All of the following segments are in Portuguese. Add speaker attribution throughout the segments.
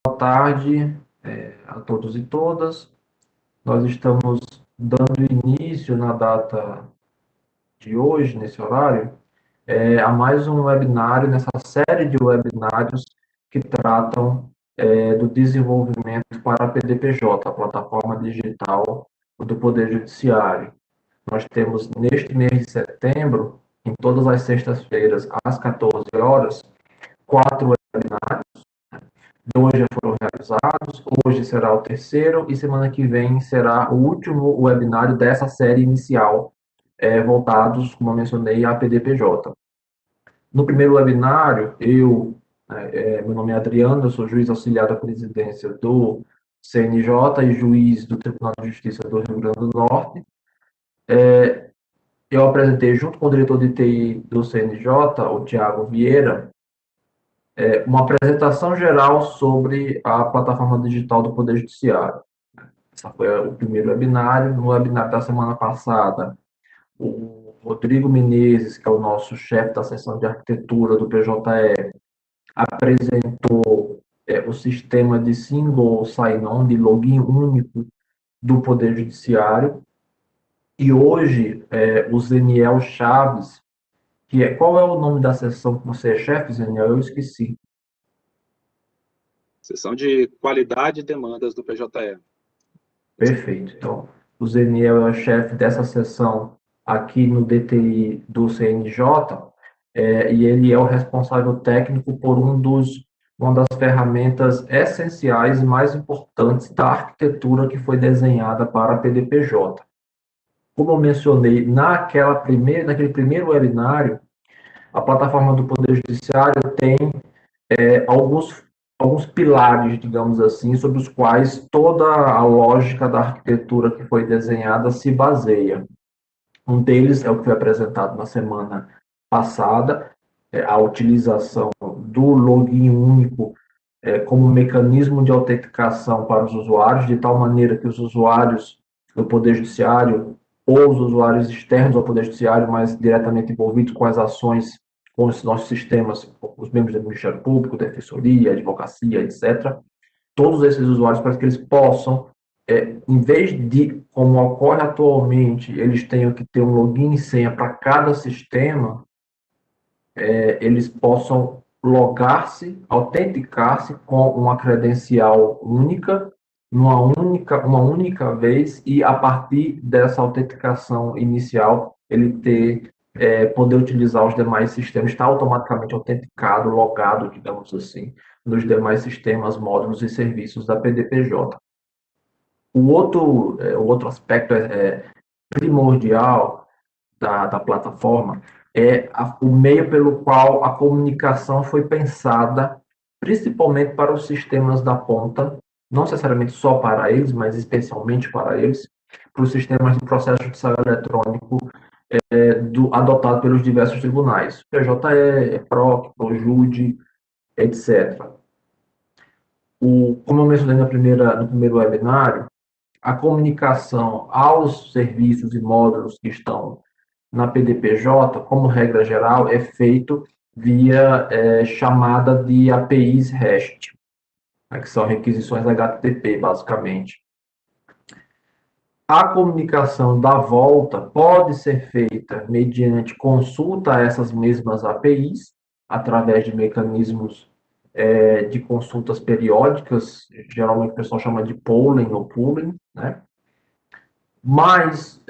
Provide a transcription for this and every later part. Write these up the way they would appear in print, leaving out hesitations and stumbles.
Speaker 1: Boa tarde, a todos e todas. Nós estamos dando início na data de hoje, nesse horário, a mais um webinário, nessa série de webinários que tratam do desenvolvimento para a PDPJ, a plataforma digital do Poder Judiciário. Nós temos, neste mês de setembro, em todas as sextas-feiras, às 14 horas, 4 webinários. Dois já foram realizados, hoje será o terceiro e semana que vem será o último webinário dessa série inicial, voltados, como eu mencionei, à PDPJ. No primeiro webinário, meu nome é Adriano, eu sou juiz auxiliar da presidência do CNJ e juiz do Tribunal de Justiça do Rio Grande do Norte. Eu apresentei, junto com o diretor de TI do CNJ, o Tiago Vieira, uma apresentação geral sobre a plataforma digital do Poder Judiciário. Esse foi o primeiro webinário. No webinário da semana passada, o Rodrigo Menezes, que é o nosso chefe da seção de arquitetura do PJE, apresentou o sistema de single sign-on, de login único do Poder Judiciário. E hoje, o Zeniel Chaves, qual é o nome da seção que você é chefe, Zeniel? Eu esqueci.
Speaker 2: Seção de qualidade e demandas do PJE.
Speaker 1: Perfeito. Então, o Zeniel é o chefe dessa seção aqui no DTI do CNJ, e ele é o responsável técnico por uma das ferramentas essenciais e mais importantes da arquitetura que foi desenhada para a PDPJ. Como eu mencionei naquele primeiro webinário, a plataforma do Poder Judiciário tem alguns pilares, digamos assim, sobre os quais toda a lógica da arquitetura que foi desenhada se baseia. Um deles é o que foi apresentado na semana passada, a utilização do login único como mecanismo de autenticação para os usuários, de tal maneira que os usuários do Poder Judiciário ou os usuários externos ao Poder Judiciário, mas diretamente envolvidos com as ações, com os nossos sistemas, os membros do Ministério Público, Defensoria, Advocacia, etc., todos esses usuários, para que eles possam, em vez de, como ocorre atualmente, eles tenham que ter um login e senha para cada sistema, eles possam logar-se, autenticar-se com uma credencial única, uma única vez, e a partir dessa autenticação inicial, ele poder utilizar os demais sistemas, está automaticamente autenticado, logado, digamos assim, nos demais sistemas, módulos e serviços da PDPJ. O outro aspecto primordial da plataforma o meio pelo qual a comunicação foi pensada, principalmente para os sistemas da ponta, não necessariamente só para eles, mas especialmente para eles, para os sistemas de processo judicial eletrônico adotado pelos diversos tribunais, PJE, PROC, PROJUDE, etc. Como eu mencionei no primeiro webinário, a comunicação aos serviços e módulos que estão na PDPJ, como regra geral, é feito via chamada de APIs REST, né, que são requisições HTTP, basicamente. A comunicação da volta pode ser feita mediante consulta a essas mesmas APIs, através de mecanismos de consultas periódicas, geralmente o pessoal chama de polling ou pooling, né? Mas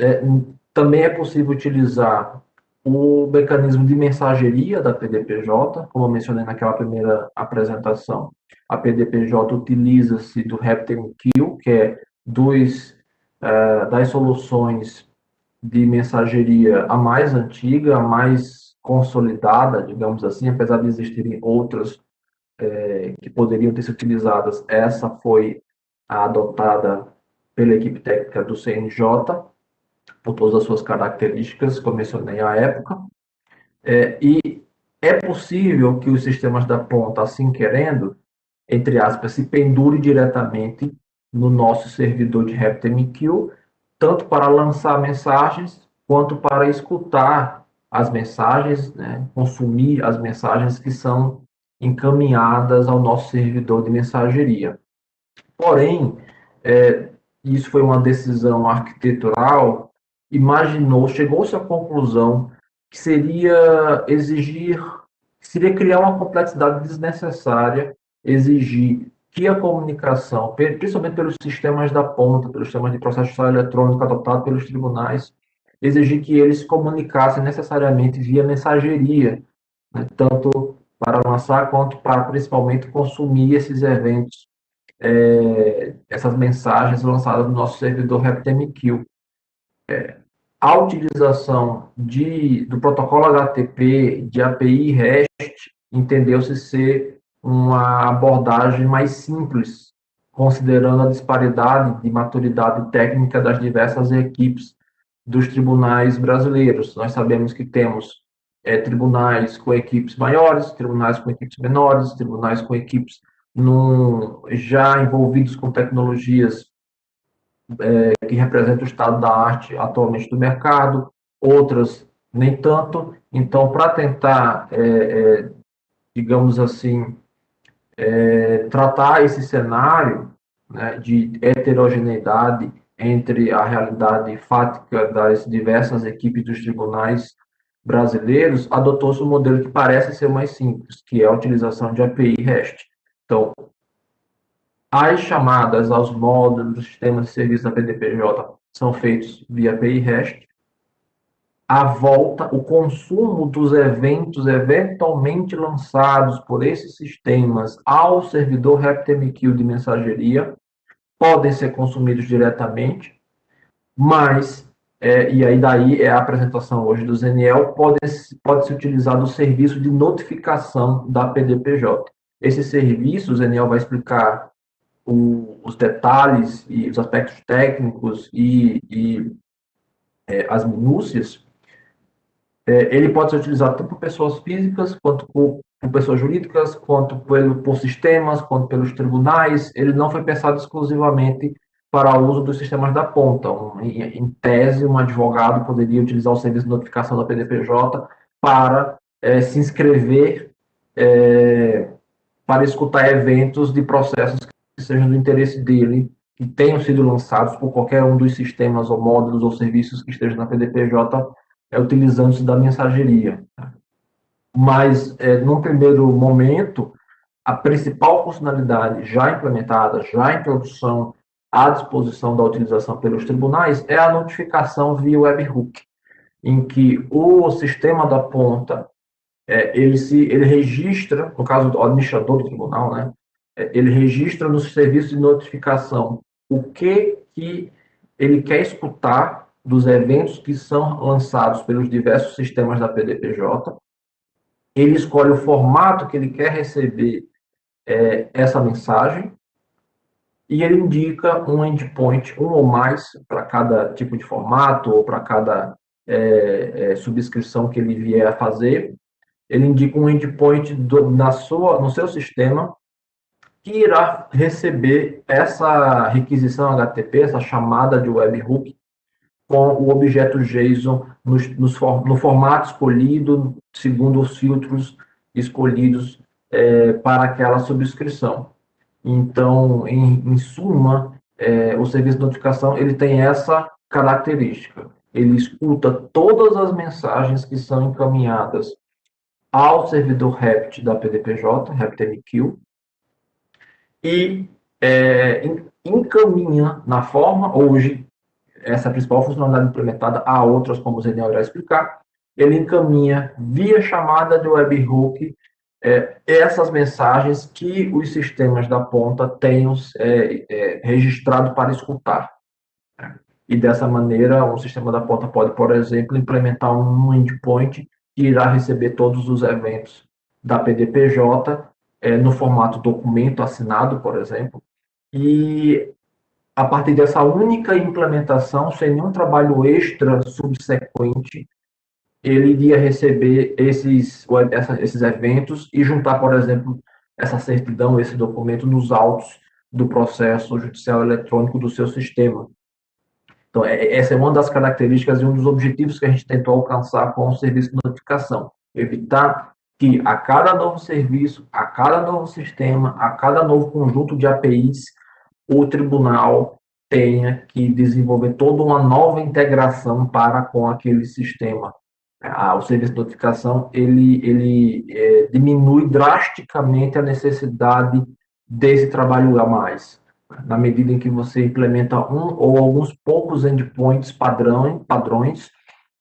Speaker 1: também é possível utilizar o mecanismo de mensageria da PDPJ, como eu mencionei naquela primeira apresentação. A PDPJ utiliza-se do RabbitMQ, que é das soluções de mensageria a mais antiga, a mais consolidada, digamos assim, apesar de existirem outras que poderiam ter sido utilizadas, essa foi a adotada pela equipe técnica do CNJ, por todas as suas características, que eu mencionei à época. E é possível que os sistemas da ponta, assim querendo, entre aspas, se pendure diretamente no nosso servidor de RabbitMQ, tanto para lançar mensagens, quanto para escutar as mensagens, né, consumir as mensagens que são encaminhadas ao nosso servidor de mensageria. Porém, isso foi uma decisão arquitetural, chegou-se à conclusão que seria criar uma complexidade desnecessária, exigir que a comunicação, principalmente pelos sistemas da ponta, pelos sistemas de processo eletrônico adotados pelos tribunais, exigir que eles se comunicassem necessariamente via mensageria, né, tanto para lançar quanto para principalmente consumir esses eventos, essas mensagens lançadas no nosso servidor RabbitMQ. A utilização do protocolo HTTP, de API REST, entendeu-se ser uma abordagem mais simples, considerando a disparidade de maturidade técnica das diversas equipes dos tribunais brasileiros. Nós sabemos que temos tribunais com equipes maiores, tribunais com equipes menores, tribunais com equipes já envolvidos com tecnologias que representam o estado da arte atualmente do mercado, outras nem tanto. Então, para tentar, digamos assim, tratar esse cenário, né, de heterogeneidade entre a realidade fática das diversas equipes dos tribunais brasileiros, adotou-se um modelo que parece ser mais simples, que é a utilização de API REST. Então, as chamadas aos módulos do sistema de serviço da PDPJ são feitos via API REST. A volta, o consumo dos eventos eventualmente lançados por esses sistemas ao servidor RabbitMQ de mensageria podem ser consumidos diretamente, mas, e aí daí é a apresentação hoje do Zeniel, pode-se utilizar o serviço de notificação da PDPJ. Esse serviço, o Zeniel vai explicar os detalhes e os aspectos técnicos e as minúcias. Ele pode ser utilizado tanto por pessoas físicas, quanto por pessoas jurídicas, quanto por sistemas, quanto pelos tribunais. Ele não foi pensado exclusivamente para o uso dos sistemas da ponta. Em tese, um advogado poderia utilizar o serviço de notificação da PDPJ para se inscrever para escutar eventos de processos que sejam do interesse dele, que tenham sido lançados por qualquer um dos sistemas ou módulos ou serviços que estejam na PDPJ, utilizando-se da mensageria. Mas, num primeiro momento, a principal funcionalidade já implementada, já em produção, à disposição da utilização pelos tribunais, é a notificação via webhook, em que o sistema da ponta, ele registra, no caso do administrador do tribunal, né, ele registra no serviço de notificação o que ele quer escutar dos eventos que são lançados pelos diversos sistemas da PDPJ. Ele escolhe o formato que ele quer receber essa mensagem e ele indica um endpoint, um ou mais, para cada tipo de formato ou para cada subscrição que ele vier a fazer. Ele indica um endpoint no seu sistema que irá receber essa requisição HTTP, essa chamada de webhook, com o objeto JSON no formato escolhido, segundo os filtros escolhidos para aquela subscrição. Então, em suma, o serviço de notificação ele tem essa característica. Ele escuta todas as mensagens que são encaminhadas ao servidor RAPT da PDPJ, RabbitMQ, e encaminha na forma, hoje, essa é a principal funcionalidade implementada, há outras, como o Zeniel irá explicar, ele encaminha via chamada de webhook essas mensagens que os sistemas da ponta tenham registrado para escutar. E dessa maneira, o sistema da ponta pode, por exemplo, implementar um endpoint que irá receber todos os eventos da PDPJ no formato documento assinado, por exemplo, e a partir dessa única implementação, sem nenhum trabalho extra subsequente, ele iria receber esses eventos e juntar, por exemplo, essa certidão, esse documento nos autos do processo judicial eletrônico do seu sistema. Então, essa é uma das características e um dos objetivos que a gente tentou alcançar com o serviço de notificação. Evitar que a cada novo serviço, a cada novo sistema, a cada novo conjunto de APIs, o tribunal tenha que desenvolver toda uma nova integração para com aquele sistema. O serviço de notificação ele diminui drasticamente a necessidade desse trabalho a mais, na medida em que você implementa um ou alguns poucos endpoints padrões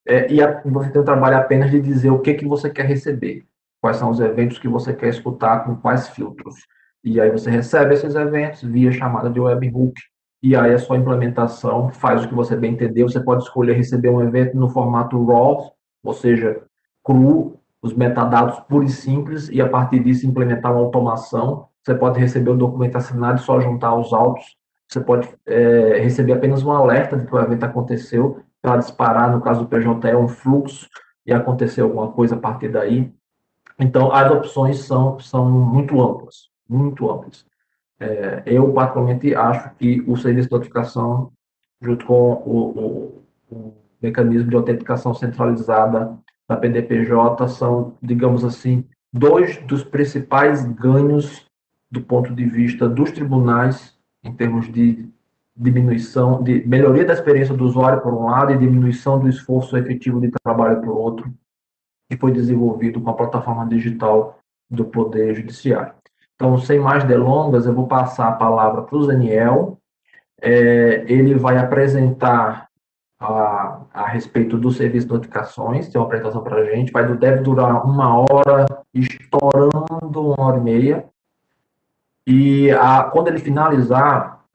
Speaker 1: e você tem o trabalho apenas de dizer o que você quer receber, quais são os eventos que você quer escutar, com quais filtros. E aí você recebe esses eventos via chamada de webhook, e aí a sua implementação faz o que você bem entender. Você pode escolher receber um evento no formato RAW, ou seja, cru, os metadados puros e simples, e a partir disso implementar uma automação. Você pode receber o documento assinado e só juntar os autos. Você pode receber apenas um alerta de que o evento aconteceu, para disparar, no caso do PJE, um fluxo e acontecer alguma coisa a partir daí. Então, as opções são muito amplas, muito amplas. Eu, particularmente, acho que o serviço de notificação, junto com o mecanismo de autenticação centralizada da PDPJ, são, digamos assim, dois dos principais ganhos do ponto de vista dos tribunais, em termos de diminuição, de melhoria da experiência do usuário, por um lado, e diminuição do esforço efetivo de trabalho, por outro, que foi desenvolvido com a plataforma digital do Poder Judiciário. Então, sem mais delongas, eu vou passar a palavra para o Zaniel. Ele vai apresentar a respeito do serviço de notificações, tem uma apresentação para a gente, deve durar 1 hora, estourando 1 hora e meia. E quando ele finalizar,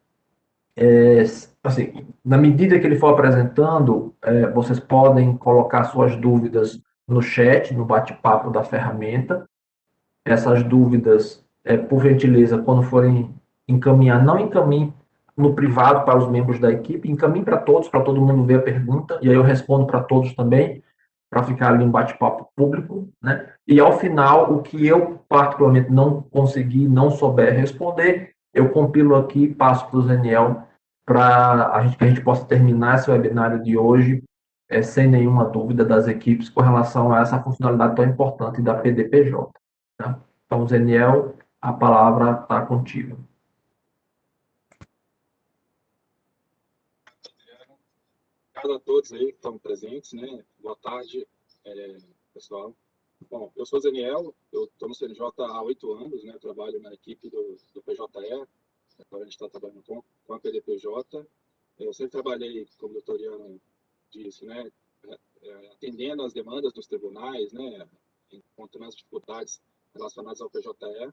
Speaker 1: assim, na medida que ele for apresentando, vocês podem colocar suas dúvidas no chat, no bate-papo da ferramenta. Essas dúvidas, por gentileza, quando forem encaminhar, não encaminhe no privado para os membros da equipe, encaminhe para todo mundo ver a pergunta, e aí eu respondo para todos também, para ficar ali um bate-papo público, né? E ao final, o que eu particularmente não conseguir, não souber responder, eu compilo aqui e passo para o Zeniel para que a gente possa terminar esse webinário de hoje sem nenhuma dúvida das equipes com relação a essa funcionalidade tão importante da PDPJ. Tá? Então, Zeniel, a palavra está contigo.
Speaker 2: Obrigado a todos aí que estão presentes, né? Boa tarde, pessoal. Bom, eu sou o Zeniel, eu estou no CNJ há 8 anos, né? Eu trabalho na equipe do PJE, agora a gente está trabalhando com a PDPJ. Eu sempre trabalhei, como o doutor Ian disse, né? Atendendo às demandas dos tribunais, né? Encontrando as dificuldades relacionadas ao PJE.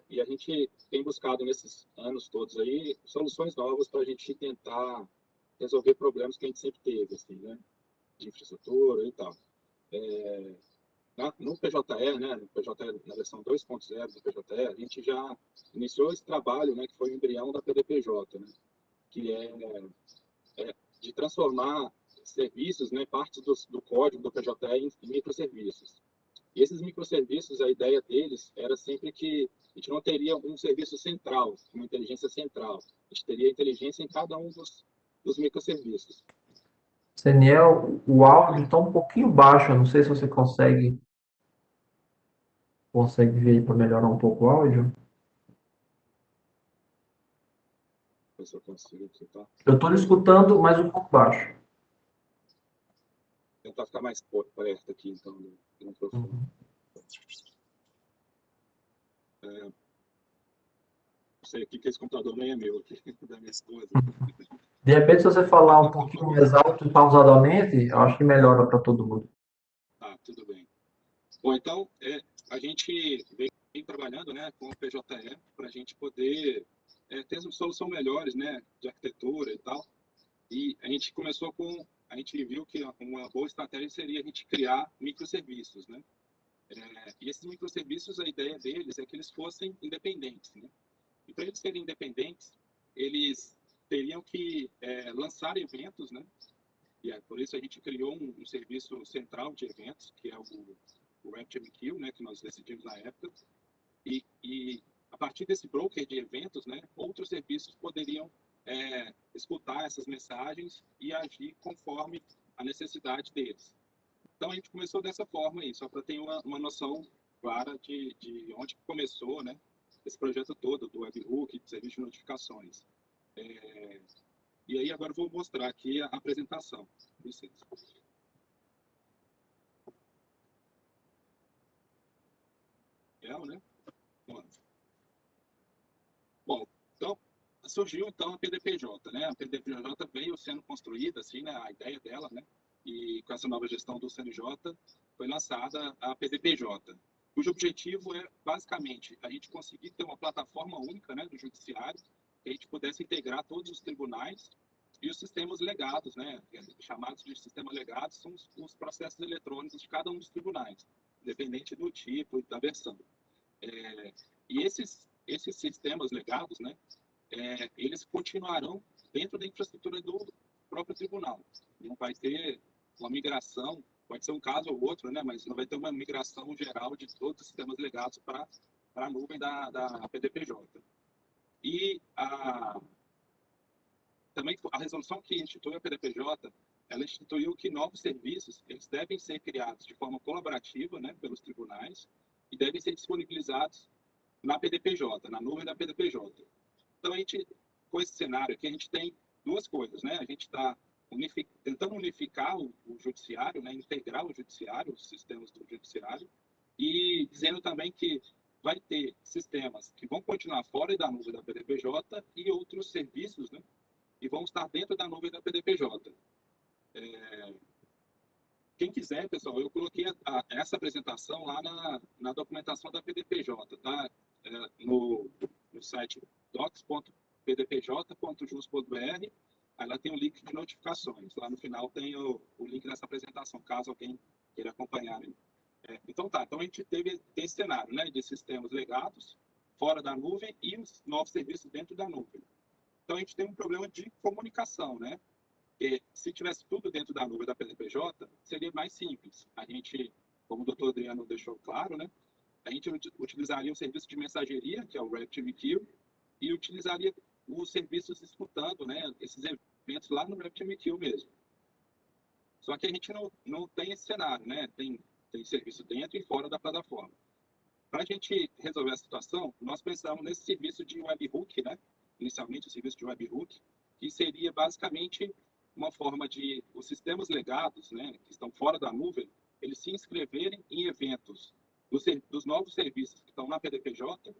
Speaker 2: E a gente tem buscado nesses anos todos aí soluções novas para a gente tentar resolver problemas que a gente sempre teve, assim, né? De infraestrutura e tal. No PJE, né? No PJE, na versão 2.0 do PJE, a gente já iniciou esse trabalho, né? Que foi o embrião da PDPJ, né? Que é de transformar serviços, né? Partes do código do PJE em microserviços. E esses microserviços, a ideia deles era sempre que a gente não teria um serviço central, uma inteligência central. A gente teria inteligência em cada um dos microserviços.
Speaker 1: Zeniel, o áudio está um pouquinho baixo, eu não sei se você consegue ver para melhorar um pouco o áudio.
Speaker 2: Se eu consigo aqui, tá?
Speaker 1: Eu estou escutando, mas um pouco baixo.
Speaker 2: Vou tentar ficar mais perto aqui, então, do microfone. Não sei aqui que esse computador nem é meu, aqui, da minha esposa.
Speaker 1: De repente, se você falar um pouquinho mais alto e pausadamente, eu acho que melhora para todo mundo.
Speaker 2: Tá, tudo bem. Bom, então, a gente vem trabalhando, né, com o PJE para a gente poder ter uma solução melhores, né, de arquitetura e tal. E a gente a gente viu que uma boa estratégia seria a gente criar microserviços, né? E esses microserviços, a ideia deles é que eles fossem independentes, né? E para eles serem independentes, eles teriam que lançar eventos, né? E por isso a gente criou um serviço central de eventos, que é o RabbitMQ, né? Que nós decidimos na época. E a partir desse broker de eventos, né? Outros serviços poderiam escutar essas mensagens e agir conforme a necessidade deles. Então, a gente começou dessa forma aí, só para ter uma noção clara de onde começou, né, esse projeto todo do webhook, de serviço de notificações. E aí, agora eu vou mostrar aqui a apresentação. Licença. Né? Bom, então, surgiu então a PDPJ, né? A PDPJ veio sendo construída, assim, né? A ideia dela, né? E com essa nova gestão do CNJ, foi lançada a PDPJ, cujo objetivo é, basicamente, a gente conseguir ter uma plataforma única, né, do judiciário, que a gente pudesse integrar todos os tribunais e os sistemas legados, né, chamados de sistemas legados, são os processos eletrônicos de cada um dos tribunais, independente do tipo e da versão. E esses sistemas legados, né, eles continuarão dentro da infraestrutura do próprio tribunal. Não vai ter uma migração, pode ser um caso ou outro, né, mas não vai ter uma migração geral de todos os sistemas legados para a nuvem da PDPJ. E também a resolução que institui a PDPJ, ela instituiu que novos serviços eles devem ser criados de forma colaborativa, né, pelos tribunais e devem ser disponibilizados na PDPJ, na nuvem da PDPJ. Então, com esse cenário aqui, a gente tem duas coisas, né? A gente está tentando unificar o judiciário, né? Integrar o judiciário, os sistemas do judiciário, e dizendo também que vai ter sistemas que vão continuar fora da nuvem da PDPJ e outros serviços, né? E vão estar dentro da nuvem da PDPJ. Quem quiser, pessoal, eu coloquei essa apresentação lá na documentação da PDPJ, tá? No site docs.pdpj.jus.br, aí lá tem o link de notificações. Lá no final tem o link dessa apresentação, caso alguém queira acompanhar. Né? Então a gente tem esse cenário, né, de sistemas legados fora da nuvem e os novos serviços dentro da nuvem. Então a gente tem um problema de comunicação, né? Se tivesse tudo dentro da nuvem da PDPJ, seria mais simples. A gente, como o doutor Adriano deixou claro, né, a gente utilizaria o serviço de mensageria, que é o RabbitMQ, e utilizaria os serviços escutando, né, esses eventos lá no RabbitMQ mesmo. Só que a gente não tem esse cenário, né? Tem serviço dentro e fora da plataforma. Para a gente resolver a situação, nós pensamos nesse serviço de webhook, né? Inicialmente o serviço de webhook, que seria basicamente uma forma de os sistemas legados, né, que estão fora da nuvem, eles se inscreverem em eventos dos novos serviços que estão na PDPJ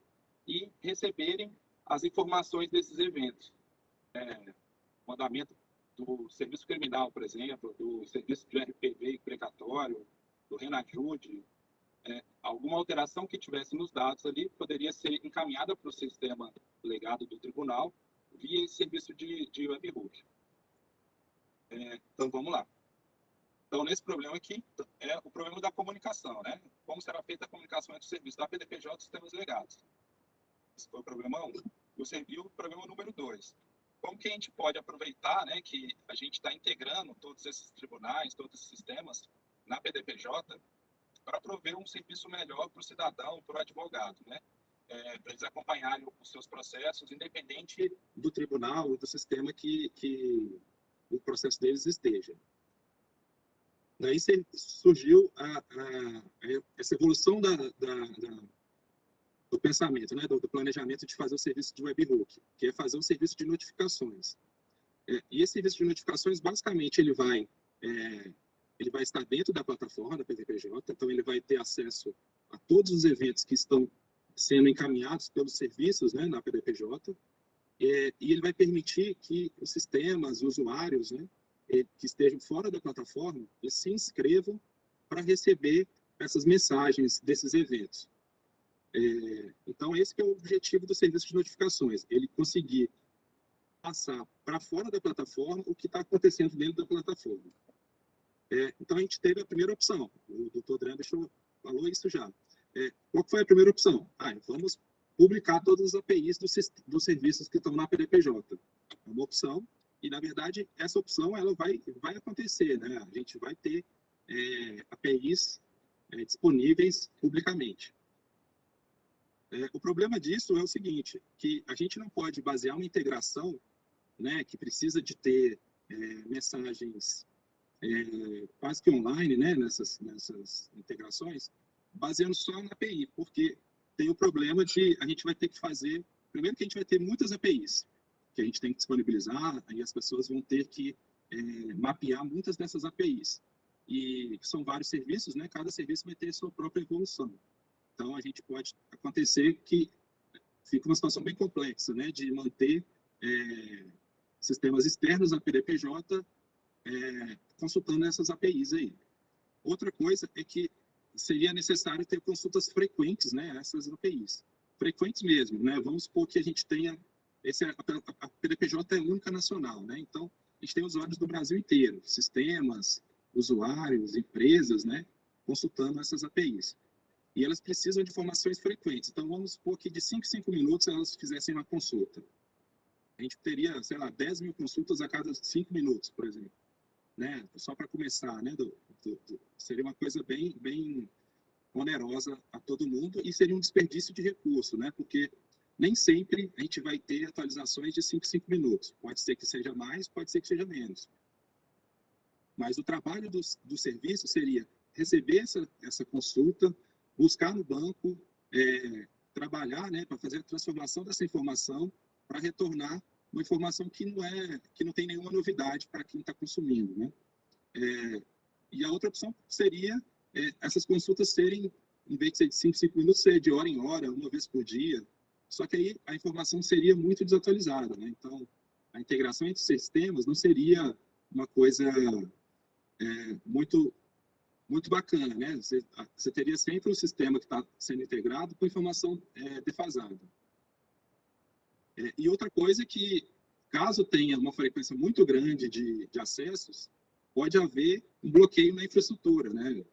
Speaker 2: e receberem as informações desses eventos. O andamento do serviço criminal, por exemplo, do serviço de RPV precatório, do RENAJUDE, alguma alteração que tivesse nos dados ali poderia ser encaminhada para o sistema legado do tribunal via esse serviço de webhook. Então, vamos lá. Então, nesse problema aqui, é o problema da comunicação, né? Como será feita a comunicação entre o serviço da PDPJ e os sistemas legados. Esse foi o problema 1. E o problema número 2. Como que a gente pode aproveitar, né, que a gente está integrando todos esses tribunais, todos esses sistemas na PDPJ para prover um serviço melhor para o cidadão, para o advogado, né? Para eles acompanharem os seus processos, independente do tribunal ou do sistema que o processo deles esteja. Daí surgiu essa evolução do pensamento, né, do planejamento de fazer o serviço de webhook, que é fazer o serviço de notificações. E esse serviço de notificações, basicamente, ele vai estar dentro da plataforma da PDPJ, então ele vai ter acesso a todos os eventos que estão sendo encaminhados pelos serviços, né, na PDPJ, e ele vai permitir que os sistemas, os usuários, né, que estejam fora da plataforma, eles se inscrevam para receber essas mensagens desses eventos. Então, esse que é o objetivo do serviço de notificações, ele conseguir passar para fora da plataforma o que está acontecendo dentro da plataforma. Então, a gente teve a primeira opção, o doutor Adriano falou isso já. Qual foi a primeira opção? Vamos publicar todas as APIs dos serviços que estão na PDPJ. É uma opção, e, na verdade, essa opção ela vai acontecer, né? A gente vai ter APIs disponíveis publicamente. O problema disso é o seguinte, que a gente não pode basear uma integração, né, que precisa de ter mensagens quase que online, né, nessas integrações, baseando só na API, porque tem o problema de a gente vai ter que fazer, primeiro que a gente vai ter muitas APIs, que a gente tem que disponibilizar, aí as pessoas vão ter que mapear muitas dessas APIs. E são vários serviços, né, cada serviço vai ter sua própria evolução. Então, a gente pode acontecer que fica uma situação bem complexa, né, de manter sistemas externos à PDPJ consultando essas APIs aí. Outra coisa é que seria necessário ter consultas frequentes, né, essas APIs. Frequentes mesmo, né? Vamos supor que a gente tenha a PDPJ é única nacional, né? Então, a gente tem usuários do Brasil inteiro, sistemas, usuários, empresas, né, consultando essas APIs. E elas precisam de informações frequentes. Então, vamos supor que de 5 em 5 minutos elas fizessem uma consulta. A gente teria, sei lá, 10 mil consultas a cada 5 minutos, por exemplo. Né? Só para começar, né? Seria uma coisa bem onerosa a todo mundo e seria um desperdício de recurso, né? Porque nem sempre a gente vai ter atualizações de 5 em 5 minutos. Pode ser que seja mais, pode ser que seja menos. Mas o trabalho do serviço seria receber essa consulta, buscar no banco, trabalhar, né, para fazer a transformação dessa informação para retornar uma informação que não tem nenhuma novidade para quem está consumindo, né? E a outra opção seria essas consultas serem, em vez de ser de 5 em 5 minutos, ser de hora em hora, uma vez por dia. Só que aí a informação seria muito desatualizada, né? Então, a integração entre sistemas não seria uma coisa muito bacana, né? Você teria sempre um sistema que está sendo integrado com informação defasada. E outra coisa é que, caso tenha uma frequência muito grande de acessos, pode haver um bloqueio na infraestrutura, né?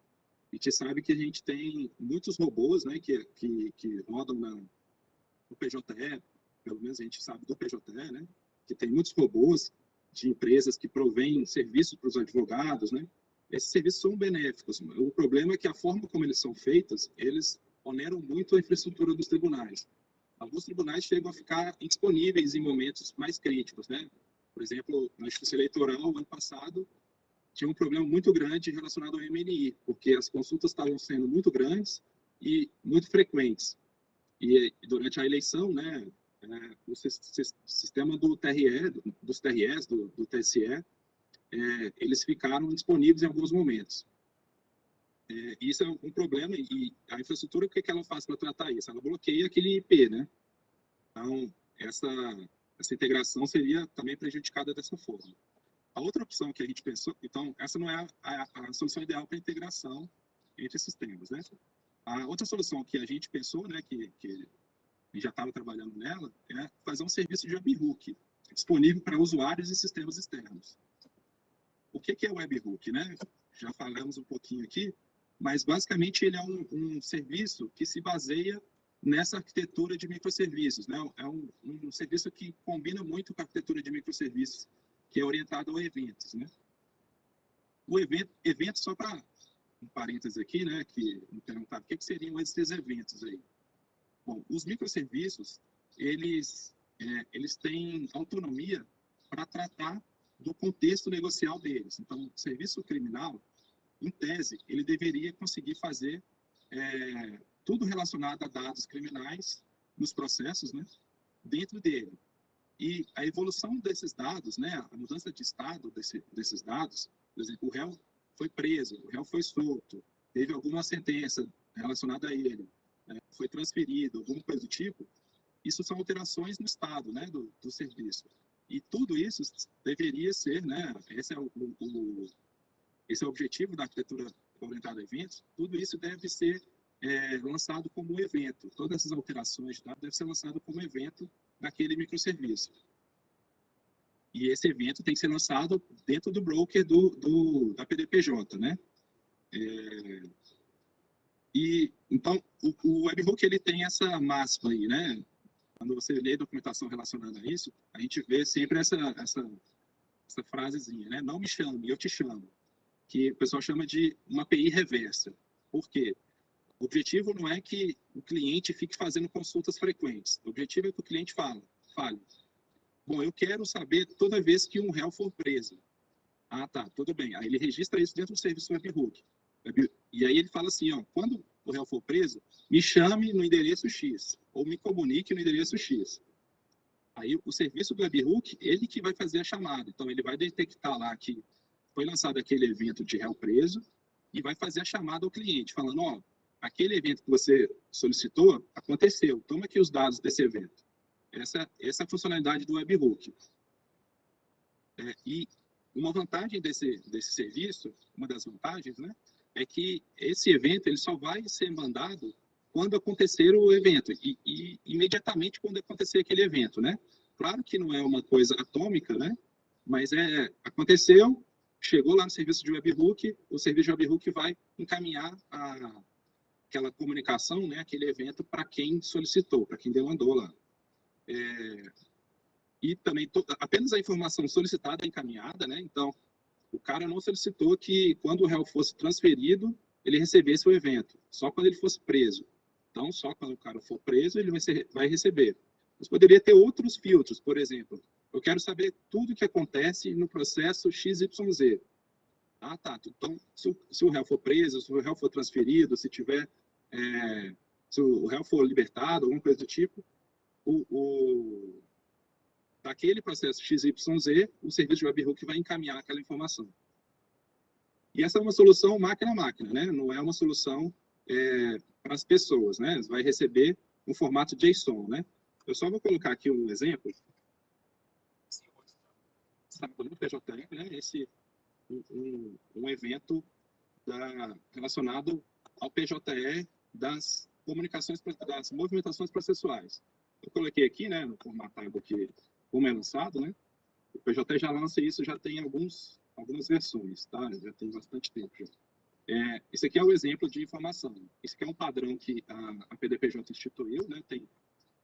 Speaker 2: A gente sabe que a gente tem muitos robôs, né, que rodam no PJE, pelo menos a gente sabe do PJE, né, que tem muitos robôs de empresas que provêm serviços para os advogados, né? Esses serviços são benéficos. O problema é que a forma como eles são feitos, eles oneram muito a infraestrutura dos tribunais. Alguns tribunais chegam a ficar indisponíveis em momentos mais críticos, né? Por exemplo, na Justiça Eleitoral, ano passado, tinha um problema muito grande relacionado ao MNI, porque as consultas estavam sendo muito grandes e muito frequentes. E durante a eleição, né, o sistema do TRE, dos TREs, do TSE, eles ficaram disponíveis em alguns momentos. Isso é um problema, e a infraestrutura, o que ela faz para tratar isso? Ela bloqueia aquele IP, né? Então, essa integração seria também prejudicada dessa forma. A outra opção que a gente pensou, então, essa não é a solução ideal para a integração entre sistemas, né? A outra solução que a gente pensou, né, que já estava trabalhando nela, é fazer um serviço de webhook disponível para usuários e sistemas externos. O que é o webhook, né? Já falamos um pouquinho aqui, mas basicamente ele é um serviço que se baseia nessa arquitetura de microserviços, né? É um serviço que combina muito com a arquitetura de microserviços, que é orientado a eventos, né? O evento só para um parênteses aqui, né, que me perguntaram o que seriam esses eventos aí. Bom, os microserviços, eles têm autonomia para tratar do contexto negocial deles. Então, o serviço criminal, em tese, ele deveria conseguir fazer tudo relacionado a dados criminais nos processos, né, dentro dele. E a evolução desses dados, né, a mudança de estado desses dados, por exemplo, o réu foi preso, o réu foi solto, teve alguma sentença relacionada a ele, foi transferido, alguma coisa do tipo, isso são alterações no estado, né, do serviço. E tudo isso deveria ser, né, esse é o objetivo da arquitetura orientada a eventos, tudo isso deve ser lançado como um evento. Todas essas alterações de dados devem ser lançadas como evento daquele microserviço. E esse evento tem que ser lançado dentro do broker da PDPJ, né? E, então, o webhook, ele tem essa máxima aí, né? Quando você lê documentação relacionada a isso, a gente vê sempre essa frasezinha, né? Não me chame, eu te chamo. Que o pessoal chama de uma API reversa. Por quê? O objetivo não é que o cliente fique fazendo consultas frequentes. O objetivo é que o cliente fale. Bom, eu quero saber toda vez que um réu for preso. Ah, tá, tudo bem. Aí ele registra isso dentro do serviço webhook. E aí ele fala assim, ó, quando o réu for preso, me chame no endereço X, ou me comunique no endereço X. Aí o serviço do webhook, ele que vai fazer a chamada. Então ele vai detectar lá que foi lançado aquele evento de réu preso e vai fazer a chamada ao cliente, falando, ó, aquele evento que você solicitou aconteceu, toma aqui os dados desse evento. Essa é a funcionalidade do webhook. E uma vantagem desse serviço, uma das vantagens, né, é que esse evento ele só vai ser mandado quando acontecer o evento e imediatamente quando acontecer aquele evento, né? Claro que não é uma coisa atômica, né? Mas aconteceu, chegou lá no serviço de webhook, o serviço de webhook vai encaminhar aquela comunicação, né, aquele evento para quem solicitou, para quem demandou lá. E também apenas a informação solicitada é encaminhada, né? Então, o cara não solicitou que quando o réu fosse transferido, ele recebesse o evento, só quando ele fosse preso. Então, só quando o cara for preso, ele vai receber. Mas poderia ter outros filtros, por exemplo, eu quero saber tudo o que acontece no processo XYZ. Ah, tá. Então, se o réu for preso, se o réu for transferido, se o réu for libertado, alguma coisa do tipo, daquele processo XYZ, o serviço de webhook vai encaminhar aquela informação. E essa é uma solução máquina a máquina, né? Não é uma solução para as pessoas, né? Vai receber um formato JSON, né? Eu só vou colocar aqui um exemplo. No PJE, né? Um evento relacionado ao PJE das comunicações, das movimentações processuais. Eu coloquei aqui, né, no formatado aqui, como é lançado, né? O PJE já lança isso, já tem algumas versões, tá? Já tem bastante tempo já. Esse aqui é o exemplo de informação. Esse aqui é um padrão que a PDPJ instituiu, né? Tem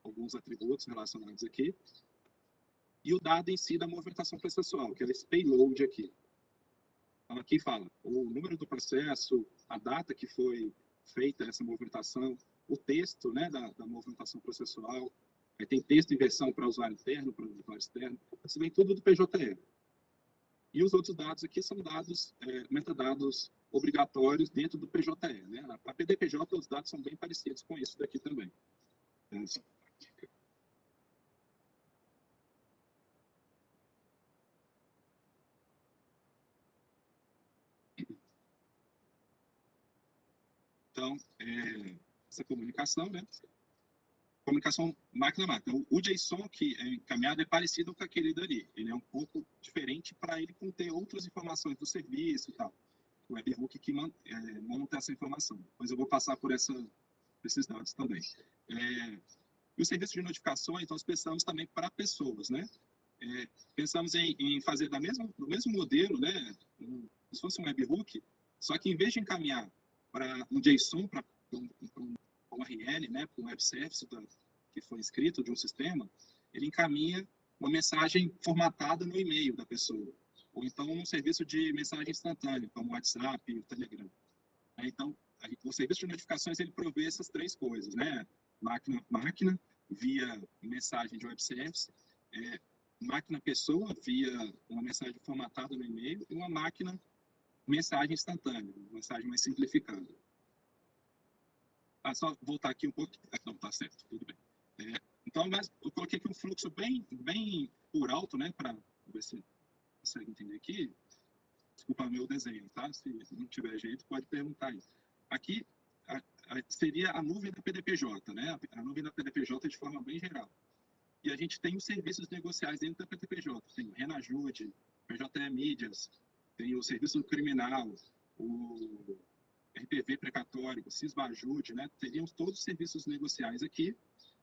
Speaker 2: alguns atributos relacionados aqui. E o dado em si da movimentação processual, que é esse payload aqui. Então, aqui fala o número do processo, a data que foi feita essa movimentação, o texto, né, da movimentação processual. Aí tem texto em versão para usuário interno, para usuário externo. Isso vem tudo do PJE. E os outros dados aqui são dados, metadados obrigatórios dentro do PJE. Né? A PDPJ, os dados são bem parecidos com isso daqui também. Então, essa comunicação, né? Comunicação máquina a máquina. O JSON que é encaminhado é parecido com aquele dali. Ele é um pouco diferente para ele conter outras informações do serviço e tal. O webhook que monta essa informação. Depois eu vou passar por esses dados também. E o serviço de notificações, nós pensamos também para pessoas, né? Pensamos em fazer do mesmo modelo, né? Se fosse um webhook, só que em vez de encaminhar para um JSON, para um URL, né? Para um web service que foi escrito de um sistema, ele encaminha uma mensagem formatada no e-mail da pessoa. Ou então um serviço de mensagem instantânea, como o WhatsApp e o Telegram. Então, o serviço de notificações, ele provê essas três coisas, né? Máquina via mensagem de web service, máquina-pessoa via uma mensagem formatada no e-mail e uma máquina mensagem instantânea, uma mensagem mais simplificada. Só voltar aqui um pouco. Não, tá certo, tudo bem. Então, mas eu coloquei aqui um fluxo bem por alto, né, para ver se consegue entender aqui. Desculpa meu desenho, tá? Se não tiver jeito, pode perguntar aí. Aqui seria a nuvem da PDPJ, né? A nuvem da PDPJ de forma bem geral. E a gente tem os serviços negociais dentro da PDPJ. Tem o Renajude, PJE Mídias, tem o Serviço Criminal, o RPV Precatório, o Cisbajude, né? Teríamos todos os serviços negociais aqui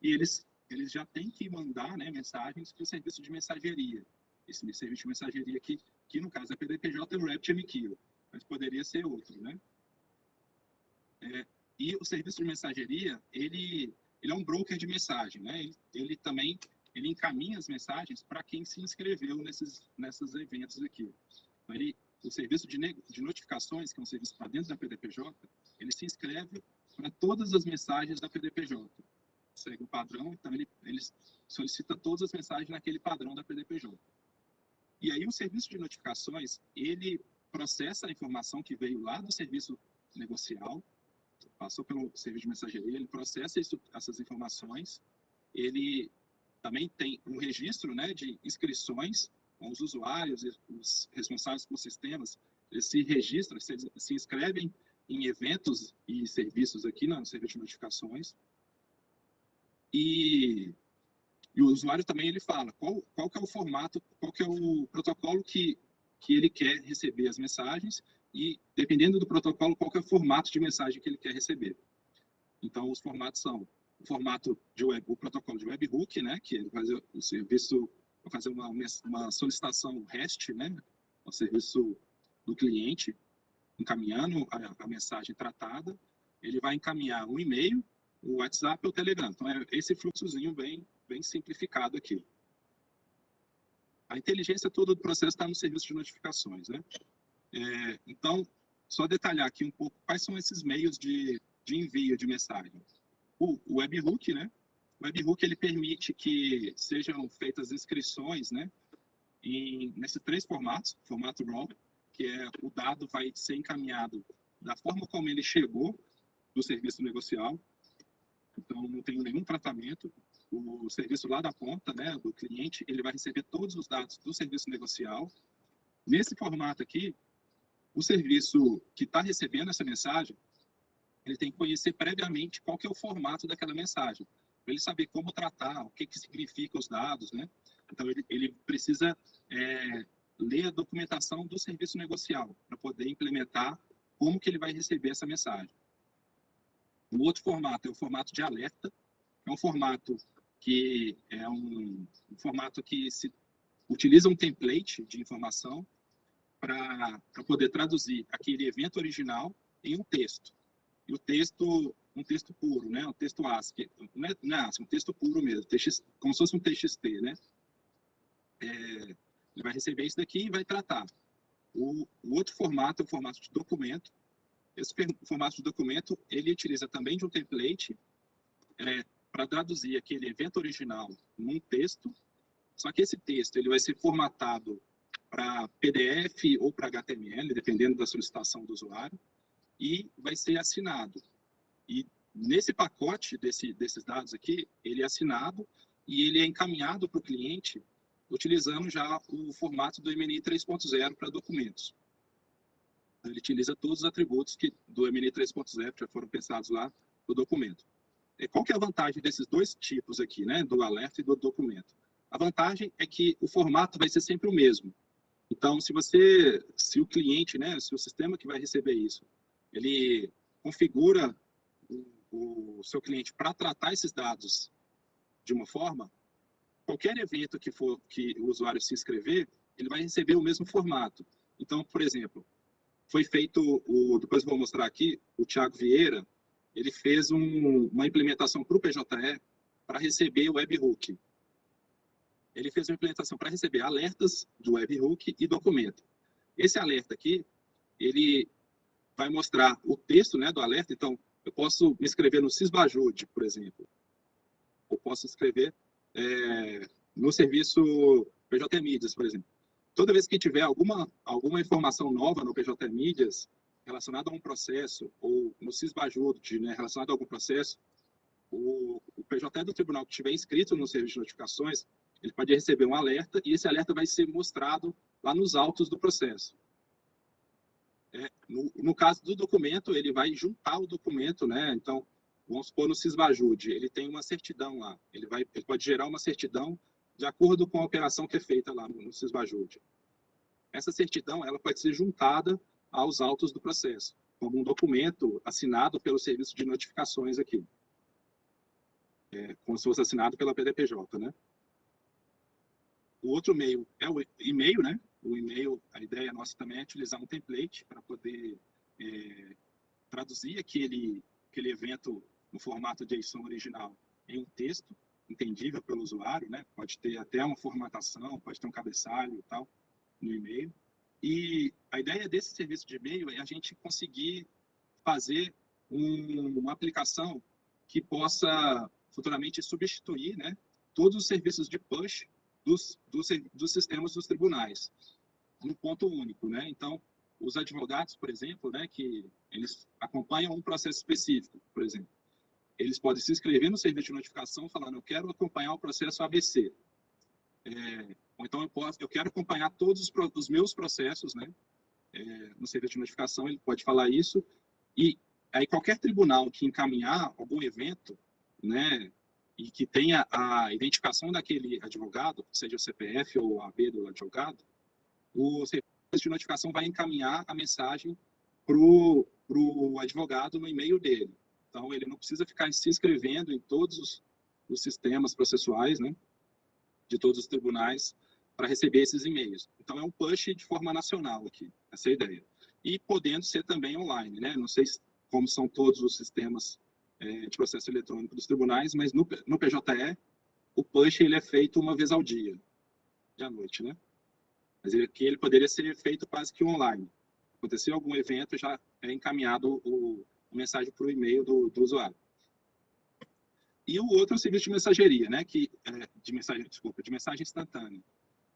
Speaker 2: e eles já têm que mandar, né, mensagens para o serviço de mensageria. Esse serviço de mensageria aqui, que no caso da PDPJ é o RaptureMQ, mas poderia ser outro, né? E o serviço de mensageria, ele é um broker de mensagem, né? Ele também encaminha as mensagens para quem se inscreveu nesses eventos aqui. Então, o serviço de notificações, que é um serviço para dentro da PDPJ, ele se inscreve para todas as mensagens da PDPJ. Segue o padrão, então ele solicita todas as mensagens naquele padrão da PDPJ. E aí o serviço de notificações, ele processa a informação que veio lá do serviço negocial, passou pelo serviço de mensageria, ele processa essas informações, ele também tem um registro, né, de inscrições com os usuários, os responsáveis por sistemas, eles se registram, se inscrevem em eventos e serviços aqui no serviço de notificações. E o usuário também ele fala qual que é o formato, qual que é o protocolo que ele quer receber as mensagens e, dependendo do protocolo, qual que é o formato de mensagem que ele quer receber. Então, os formatos são o formato de o protocolo de webhook, né, que ele vai fazer o serviço, vai fazer uma solicitação REST, né, ao serviço do cliente, encaminhando a mensagem tratada. Ele vai encaminhar um e-mail, o WhatsApp ou o Telegram. Então, é esse fluxozinho bem simplificado aqui. A inteligência toda do processo está no serviço de notificações, né? Então, só detalhar aqui um pouco quais são esses meios de envio de mensagem. O webhook, né? O webhook, ele permite que sejam feitas inscrições, né? Nesses 3 formatos. Formato RAW, que é o dado vai ser encaminhado da forma como ele chegou do serviço negocial. Então, não tem nenhum tratamento. O serviço lá da ponta, né, do cliente, ele vai receber todos os dados do serviço negocial. Nesse formato aqui, o serviço que está recebendo essa mensagem, ele tem que conhecer previamente qual que é o formato daquela mensagem, para ele saber como tratar, o que significa os dados, né? Então, ele precisa ler a documentação do serviço negocial, para poder implementar como que ele vai receber essa mensagem. O outro formato é o formato de alerta, é um formato que é um formato que se utiliza um template de informação para poder traduzir aquele evento original em um texto. E o texto, um texto puro, né? Um texto ASCII, não é ASCII, um texto puro mesmo, como se fosse um TXT, né? Ele vai receber isso daqui e vai tratar. O outro formato é o formato de documento. Esse formato de documento, ele utiliza também de um template para traduzir aquele evento original num texto, só que esse texto ele vai ser formatado para PDF ou para HTML, dependendo da solicitação do usuário, e vai ser assinado. E nesse pacote desses dados aqui, ele é assinado e ele é encaminhado para o cliente utilizando já o formato do MNI 3.0 para documentos. Ele utiliza todos os atributos do MNI 3.0 que já foram pensados lá no documento. Qual que é a vantagem desses 2 tipos aqui, né, do alerta e do documento? A vantagem é que o formato vai ser sempre o mesmo. Então, se o cliente, né, se o sistema que vai receber isso, ele configura o seu cliente para tratar esses dados de uma forma, qualquer evento que o usuário se inscrever, ele vai receber o mesmo formato. Então, por exemplo, foi feito, depois eu vou mostrar aqui, o Thiago Vieira, ele fez uma implementação para o PJE para receber o webhook. Ele fez uma implementação para receber alertas do webhook e documento. Esse alerta aqui, ele vai mostrar o texto, né, do alerta. Então, eu posso me inscrever no Sysbajude, por exemplo. Eu posso escrever no serviço PJ Mídias, por exemplo. Toda vez que tiver alguma informação nova no PJ Mídias, relacionado a um processo, ou no Sysbajude, né, relacionado a algum processo, o PJ do tribunal que estiver inscrito no serviço de notificações, ele pode receber um alerta, e esse alerta vai ser mostrado lá nos autos do processo. No caso do documento, ele vai juntar o documento, né? Então, vamos supor no Sysbajude, ele tem uma certidão lá, ele pode gerar uma certidão de acordo com a operação que é feita lá no Sysbajude. Essa certidão, ela pode ser juntada aos autos do processo, como um documento assinado pelo serviço de notificações aqui. Como se fosse assinado pela PDPJ, né? O outro meio é o e-mail, né? O e-mail, a ideia nossa também é utilizar um template para poder traduzir aquele evento no formato JSON original em um texto entendível pelo usuário, né? Pode ter até uma formatação, pode ter um cabeçalho e tal no e-mail. E a ideia desse serviço de e-mail é a gente conseguir fazer uma aplicação que possa futuramente substituir, né, todos os serviços de push dos sistemas dos tribunais, num ponto único, né? Então, os advogados, por exemplo, né, que eles acompanham um processo específico, por exemplo, eles podem se inscrever no serviço de notificação falando, eu quero acompanhar o processo ABC. Ou então eu quero acompanhar todos os meus processos, né, no serviço de notificação, ele pode falar isso, e aí qualquer tribunal que encaminhar algum evento, né, e que tenha a identificação daquele advogado, seja o CPF ou a AB do advogado, o serviço de notificação vai encaminhar a mensagem para o advogado no e-mail dele. Então, ele não precisa ficar se inscrevendo em todos os sistemas processuais, né, de todos os tribunais para receber esses e-mails. Então, é um push de forma nacional aqui, essa é a ideia. E podendo ser também online, né? Não sei como são todos os sistemas de processo eletrônico dos tribunais, mas no PJE, o push ele é feito uma vez ao dia, à noite, né? Mas aqui ele poderia ser feito quase que online. Aconteceu algum evento, já é encaminhado a mensagem para o e-mail do usuário. E o outro é o serviço de mensageria, né? De mensagem instantânea,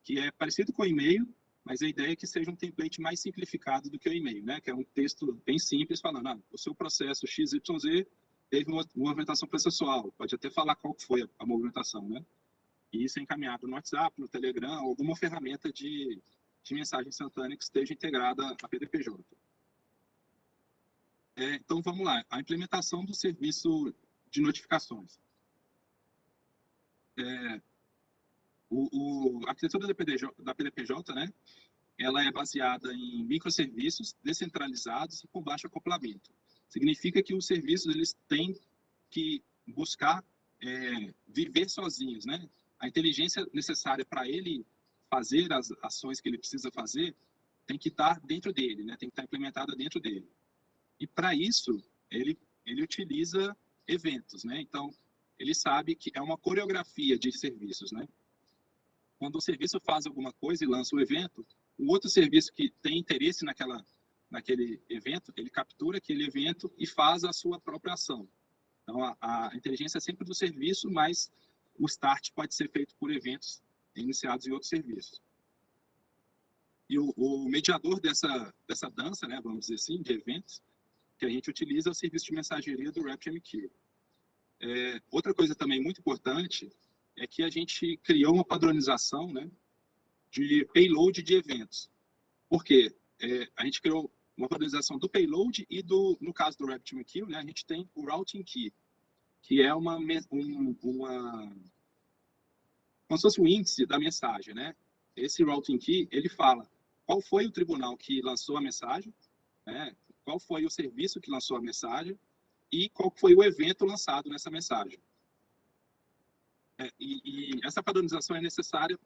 Speaker 2: que é parecido com o e-mail, mas a ideia é que seja um template mais simplificado do que o e-mail, né? Que é um texto bem simples falando, o seu processo XYZ teve uma movimentação processual, pode até falar qual foi a movimentação, né? E isso é encaminhado no WhatsApp, no Telegram, alguma ferramenta de mensagem instantânea que esteja integrada à PDPJ. Então, vamos lá. A implementação do serviço de notificações. A arquitetura da PDPJ, né, ela é baseada em microserviços descentralizados e com baixo acoplamento. Significa que os serviços eles têm que buscar viver sozinhos, né? A inteligência necessária para ele fazer as ações que ele precisa fazer tem que estar dentro dele, né? Tem que estar implementada dentro dele. E para isso ele utiliza eventos, né? Então ele sabe que é uma coreografia de serviços, né? Quando o serviço faz alguma coisa e lança o evento, o outro serviço que tem interesse naquele evento, ele captura aquele evento e faz a sua própria ação. Então, a inteligência é sempre do serviço, mas o start pode ser feito por eventos iniciados em outros serviços. E o mediador dessa dança, né, vamos dizer assim, de eventos, que a gente utiliza é o serviço de mensageria do RabbitMQ. Outra coisa também muito importante é que a gente criou uma padronização, né, de payload de eventos. Por quê? A gente criou uma padronização do payload e no caso do RabbitMQ, né, a gente tem o routing key, que é como se fosse o índice da mensagem, né? Esse routing key, ele fala qual foi o tribunal que lançou a mensagem, né? Qual foi o serviço que lançou a mensagem e qual foi o evento lançado nessa mensagem. E essa padronização é necessária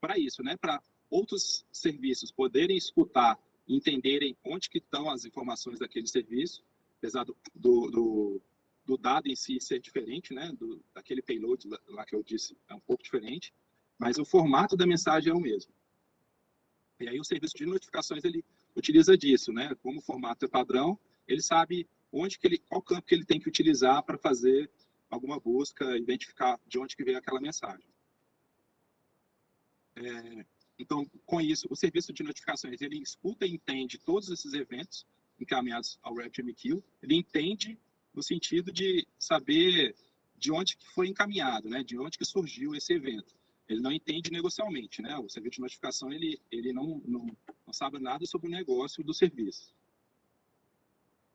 Speaker 2: para isso, né? Para outros serviços poderem escutar e entenderem onde que estão as informações daquele serviço, apesar do dado em si ser diferente, né? Daquele payload lá que eu disse, é um pouco diferente, mas o formato da mensagem é o mesmo. E aí o serviço de notificações, ele utiliza disso, né? Como o formato é padrão, ele sabe qual campo que ele tem que utilizar para fazer alguma busca, identificar de onde que veio aquela mensagem. Então, com isso, o serviço de notificações, ele escuta e entende todos esses eventos encaminhados ao RabbitMQ, ele entende no sentido de saber de onde que foi encaminhado, né? De onde que surgiu esse evento. Ele não entende negocialmente, né? O serviço de notificação, ele não sabe nada sobre o negócio do serviço.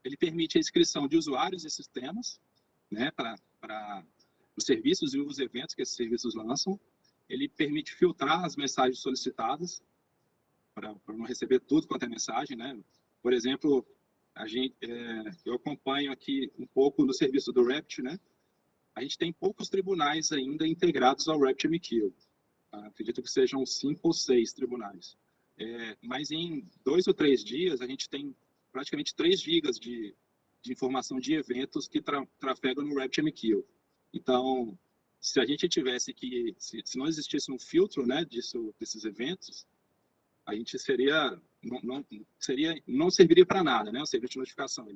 Speaker 2: Ele permite a inscrição de usuários e sistemas, né? Para os serviços e os eventos que esses serviços lançam. Ele permite filtrar as mensagens solicitadas para não receber tudo quanto é mensagem, né? Por exemplo, eu acompanho aqui um pouco no serviço do Rabbit, né? A gente tem poucos tribunais ainda integrados ao RabbitMQ. Acredito que sejam 5 ou 6 tribunais. Mas em 2 ou 3 dias, a gente tem praticamente 3 gigas de informação de eventos que trafegam no RabbitMQ. Então, se a gente tivesse que, se não existisse um filtro, né, desses eventos, a gente não serviria para nada, né, o serviço de notificação,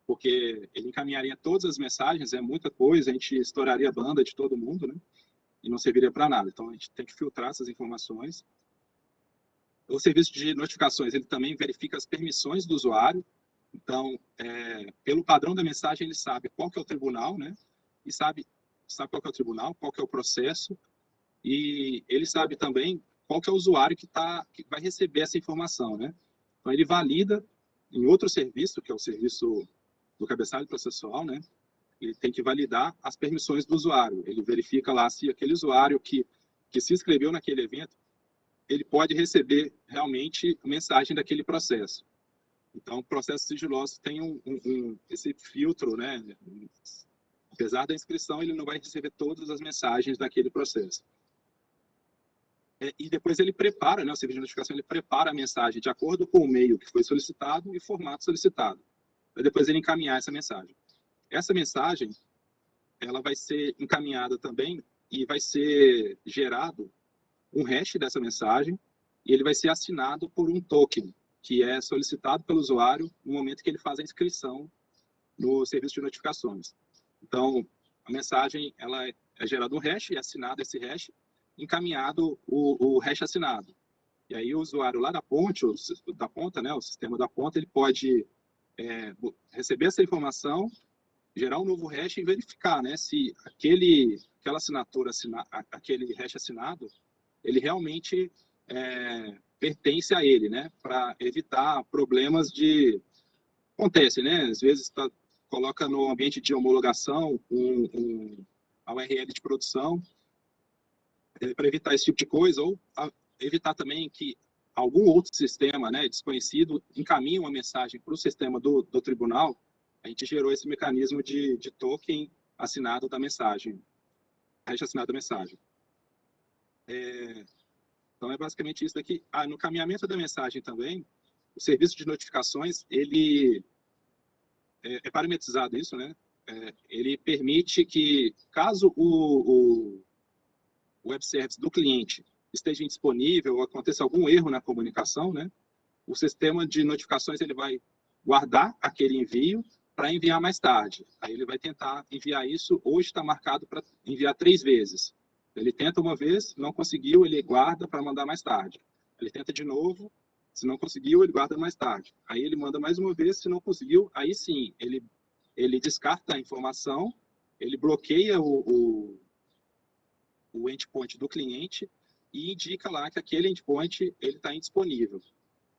Speaker 2: porque ele encaminharia todas as mensagens, é muita coisa, a gente estouraria a banda de todo mundo, né, e não serviria para nada. Então, a gente tem que filtrar essas informações. O serviço de notificações, ele também verifica as permissões do usuário. Então, pelo padrão da mensagem, ele sabe qual que é o tribunal, né? E sabe qual que é o tribunal, qual que é o processo, e ele sabe também qual que é o usuário que vai receber essa informação, né? Então, ele valida em outro serviço, que é o serviço do cabeçalho processual, né? Ele tem que validar as permissões do usuário. Ele verifica lá se aquele usuário que se inscreveu naquele evento, ele pode receber realmente mensagem daquele processo. Então, o processo sigiloso tem esse filtro, né? Apesar da inscrição, ele não vai receber todas as mensagens daquele processo. E depois ele prepara, né? O serviço de notificação, ele prepara a mensagem de acordo com o meio que foi solicitado e o formato solicitado. Para depois ele encaminhar essa mensagem. Essa mensagem, ela vai ser encaminhada também e vai ser gerado um hash dessa mensagem e ele vai ser assinado por um token, que é solicitado pelo usuário no momento que ele faz a inscrição no serviço de notificações. Então, a mensagem ela é gerado um hash, é assinado esse hash, encaminhado o hash assinado. E aí o usuário lá da ponte, da ponta, né, o sistema da ponta, ele pode receber essa informação, gerar um novo hash e verificar, né, se aquela assinatura, aquele hash assinado, ele realmente pertence a ele, né, para evitar problemas de... Acontece, né, às vezes coloca no ambiente de homologação a URL de produção, para evitar esse tipo de coisa, ou evitar também que algum outro sistema, né, desconhecido encaminhe uma mensagem para o sistema do tribunal. A gente gerou esse mecanismo de token assinado da mensagem, hash assinado da mensagem. Então, é basicamente isso daqui. No caminhamento da mensagem também, o serviço de notificações, ele é parametrizado isso, né? Ele permite que, caso o web service do cliente esteja indisponível ou aconteça algum erro na comunicação, né? O sistema de notificações ele vai guardar aquele envio para enviar mais tarde. Aí ele vai tentar enviar isso. Hoje está marcado para enviar 3 vezes. Ele tenta uma vez, não conseguiu, ele guarda para mandar mais tarde. Ele tenta de novo, se não conseguiu, ele guarda mais tarde. Aí ele manda mais uma vez, se não conseguiu, aí sim, ele descarta a informação, ele bloqueia o endpoint do cliente e indica lá que aquele endpoint está indisponível,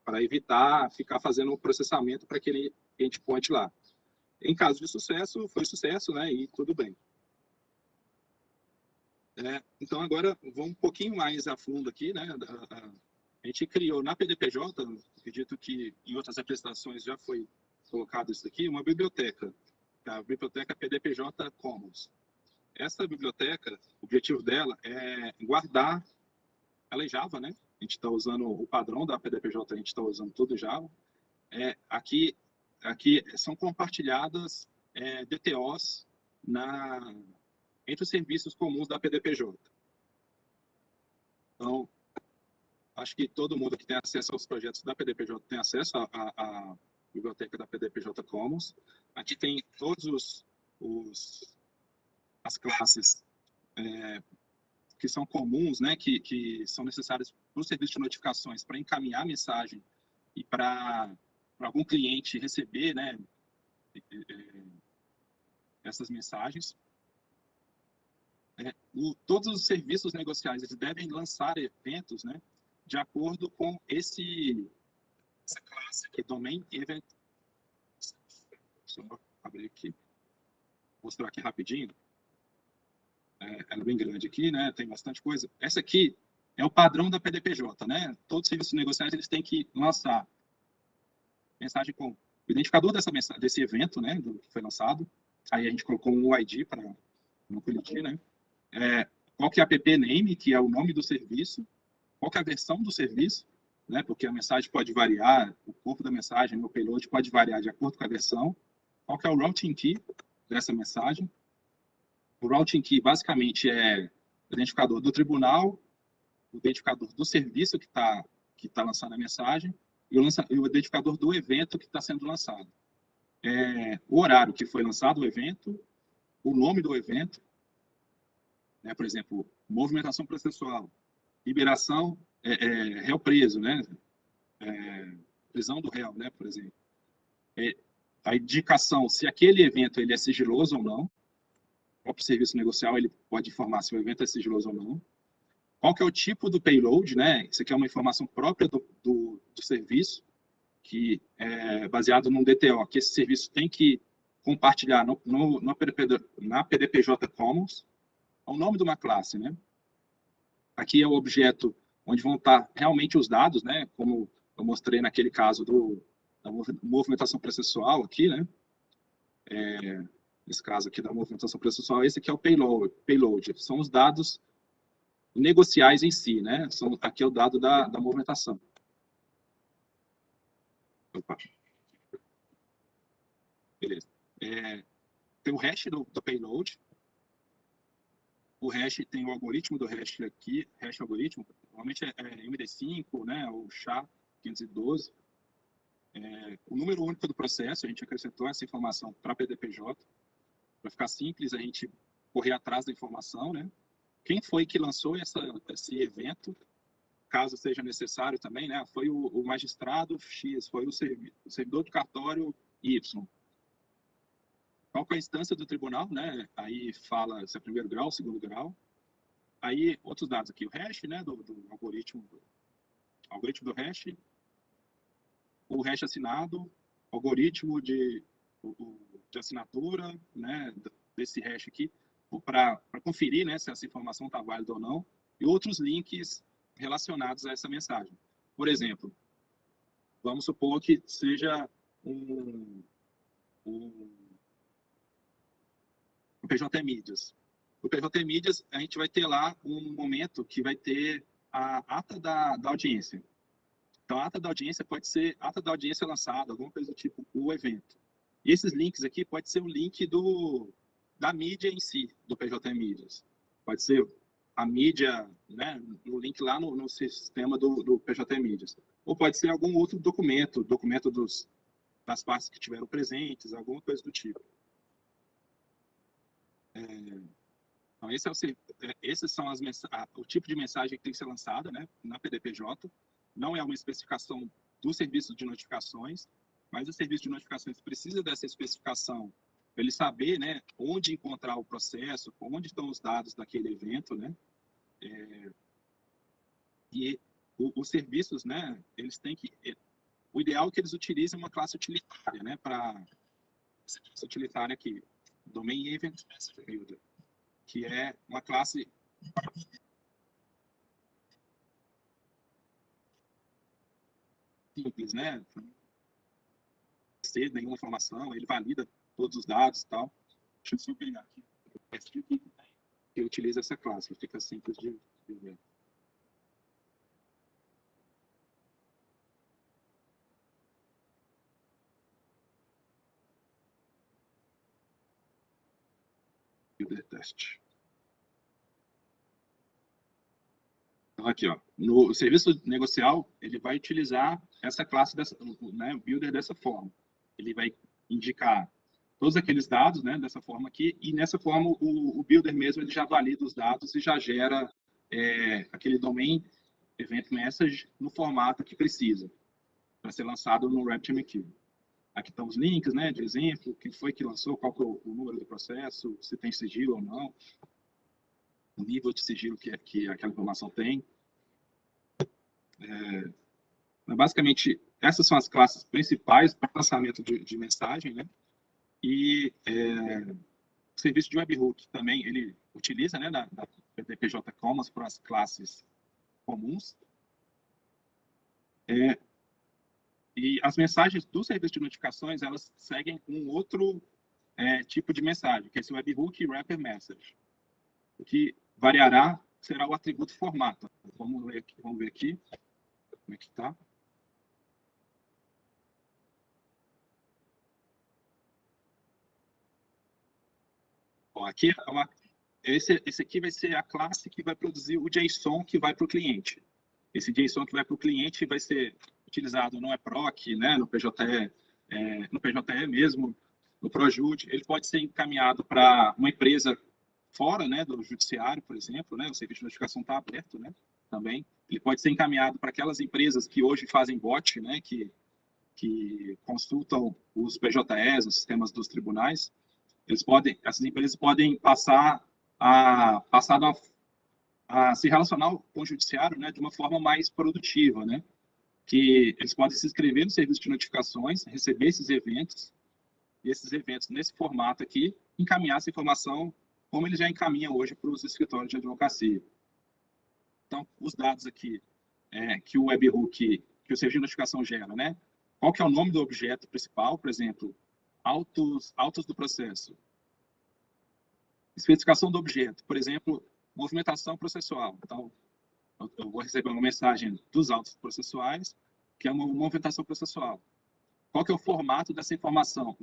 Speaker 2: para evitar ficar fazendo um processamento para aquele endpoint lá. Em caso de sucesso, foi sucesso, né? E tudo bem. Então, agora, vamos um pouquinho mais a fundo aqui, né? A gente criou na PDPJ, acredito que em outras apresentações já foi colocado isso aqui, uma biblioteca, a biblioteca PDPJ Commons. Essa biblioteca, o objetivo dela é guardar, ela é Java, né? A gente está usando o padrão da PDPJ, a gente está usando tudo Java. Aqui são compartilhadas DTOs entre os serviços comuns da PDPJ. Então, acho que todo mundo que tem acesso aos projetos da PDPJ tem acesso à biblioteca da PDPJ Commons. Aqui tem todos as classes que são comuns, né, que são necessárias para o serviço de notificações para encaminhar a mensagem e para algum cliente receber, né, essas mensagens. Todos os serviços negociais eles devem lançar eventos, né, de acordo com essa classe aqui, Domain Event. Deixa eu abrir aqui, mostrar aqui rapidinho. Ela é bem grande aqui, né? Tem bastante coisa. Essa aqui é o padrão da PDPJ, né? Todos os serviços negociais eles têm que lançar mensagem com o identificador desse evento, né? Que foi lançado. Aí a gente colocou um ID para não colidir, né? Qual que é a app name, que é o nome do serviço? Qual que é a versão do serviço? Né? Porque a mensagem pode variar, o corpo da mensagem, o payload pode variar de acordo com a versão. Qual que é o routing key dessa mensagem? O routing key, basicamente, é o identificador do tribunal, o identificador do serviço que tá lançando a mensagem e o identificador do evento que está sendo lançado. O horário que foi lançado o evento, o nome do evento, né? Por exemplo, movimentação processual, liberação, réu preso, né? Prisão do réu, né, por exemplo. A indicação se aquele evento ele é sigiloso ou não. O próprio serviço negocial ele pode informar se o evento é sigiloso ou não. Qual que é o tipo do payload, né? Isso aqui é uma informação própria do serviço, que é baseado num DTO, que esse serviço tem que compartilhar na PDPJ Commons, é o nome de uma classe, né? Aqui é o objeto onde vão estar realmente os dados, né? Como eu mostrei naquele caso da movimentação processual aqui, né? Nesse caso aqui da movimentação processual, esse aqui é o payload. São os dados negociais em si, né? Aqui é o dado da movimentação. Opa. Beleza. Tem o hash do payload. O hash tem o algoritmo do hash aqui, hash algoritmo, normalmente é MD5, né? Ou SHA-512. O número único do processo, a gente acrescentou essa informação para a PDPJ, para ficar simples a gente correr atrás da informação, né? Quem foi que lançou esse evento, caso seja necessário também, né? Foi o magistrado X, foi o servidor do cartório Y. Qual que é a instância do tribunal, né? Aí fala se é primeiro grau, segundo grau. Aí, outros dados aqui, o hash, né? Do algoritmo do hash, o hash assinado, algoritmo de assinatura, né? Desse hash aqui, para conferir, né? Se essa informação está válida ou não, e outros links relacionados a essa mensagem. Por exemplo, vamos supor que seja um PJ Mídias. O PJ Mídias, a gente vai ter lá um momento que vai ter a ata da audiência. Então, a ata da audiência pode ser ata da audiência lançada, alguma coisa do tipo, o evento. E esses links aqui pode ser o link da mídia em si, do PJ Mídias. Pode ser a mídia, né, o link lá no sistema do PJ Mídias. Ou pode ser algum outro documento das partes que estiveram presentes, alguma coisa do tipo. Então, esses são o tipo de mensagem que tem que ser lançada, né, na PDPJ. Não é uma especificação do serviço de notificações, mas o serviço de notificações precisa dessa especificação para ele saber, né, onde encontrar o processo, onde estão os dados daquele evento, né? E os serviços, né, eles têm que... O ideal é que eles utilizem uma classe utilitária, né, para essa classe utilitária aqui, Domain Event Message Builder, que é uma classe simples, né? Não ter nenhuma informação, ele valida todos os dados e tal. Deixa eu só pegar aqui. Que utiliza essa classe, fica simples de ver. Builder test. Então, aqui, ó, no serviço negocial, ele vai utilizar essa classe, né, builder dessa forma. Ele vai indicar todos aqueles dados, né, dessa forma aqui, e nessa forma o builder mesmo ele já valida os dados e já gera aquele domain event message no formato que precisa para ser lançado no RabbitMQ. Aqui estão os links, né, de exemplo, quem foi que lançou, qual que é o número do processo, se tem sigilo ou não, o nível de sigilo que aquela informação tem. Basicamente, essas são as classes principais para lançamento de mensagem, né? E o serviço de webhook também, ele utiliza, né, da PDPJ Commons para as classes comuns. E as mensagens do serviço de notificações, elas seguem um outro tipo de mensagem, que é esse webhook wrapper message. O que variará será o atributo formato. Vamos ver aqui como é que está. Aqui esse aqui vai ser a classe que vai produzir o JSON que vai para o cliente. Esse JSON que vai para o cliente vai ser utilizado no eProc, né, no PJE mesmo, no ProJude. Ele pode ser encaminhado para uma empresa fora, né, do judiciário, por exemplo, né, o serviço de notificação está aberto, né, também. Ele pode ser encaminhado para aquelas empresas que hoje fazem bot, né, que consultam os PJEs, os sistemas dos tribunais. Essas empresas podem passar a se relacionar com o judiciário, né, de uma forma mais produtiva, né, que eles podem se inscrever no serviço de notificações, receber esses eventos, e esses eventos nesse formato aqui, encaminhar essa informação como ele já encaminha hoje para os escritórios de advocacia. Então, os dados aqui que o webhook, que o serviço de notificação gera, né? Qual que é o nome do objeto principal, por exemplo, autos do processo. Especificação do objeto, por exemplo, movimentação processual. Então, eu vou receber uma mensagem dos autos processuais, que é uma movimentação processual. Qual que é o formato dessa informação,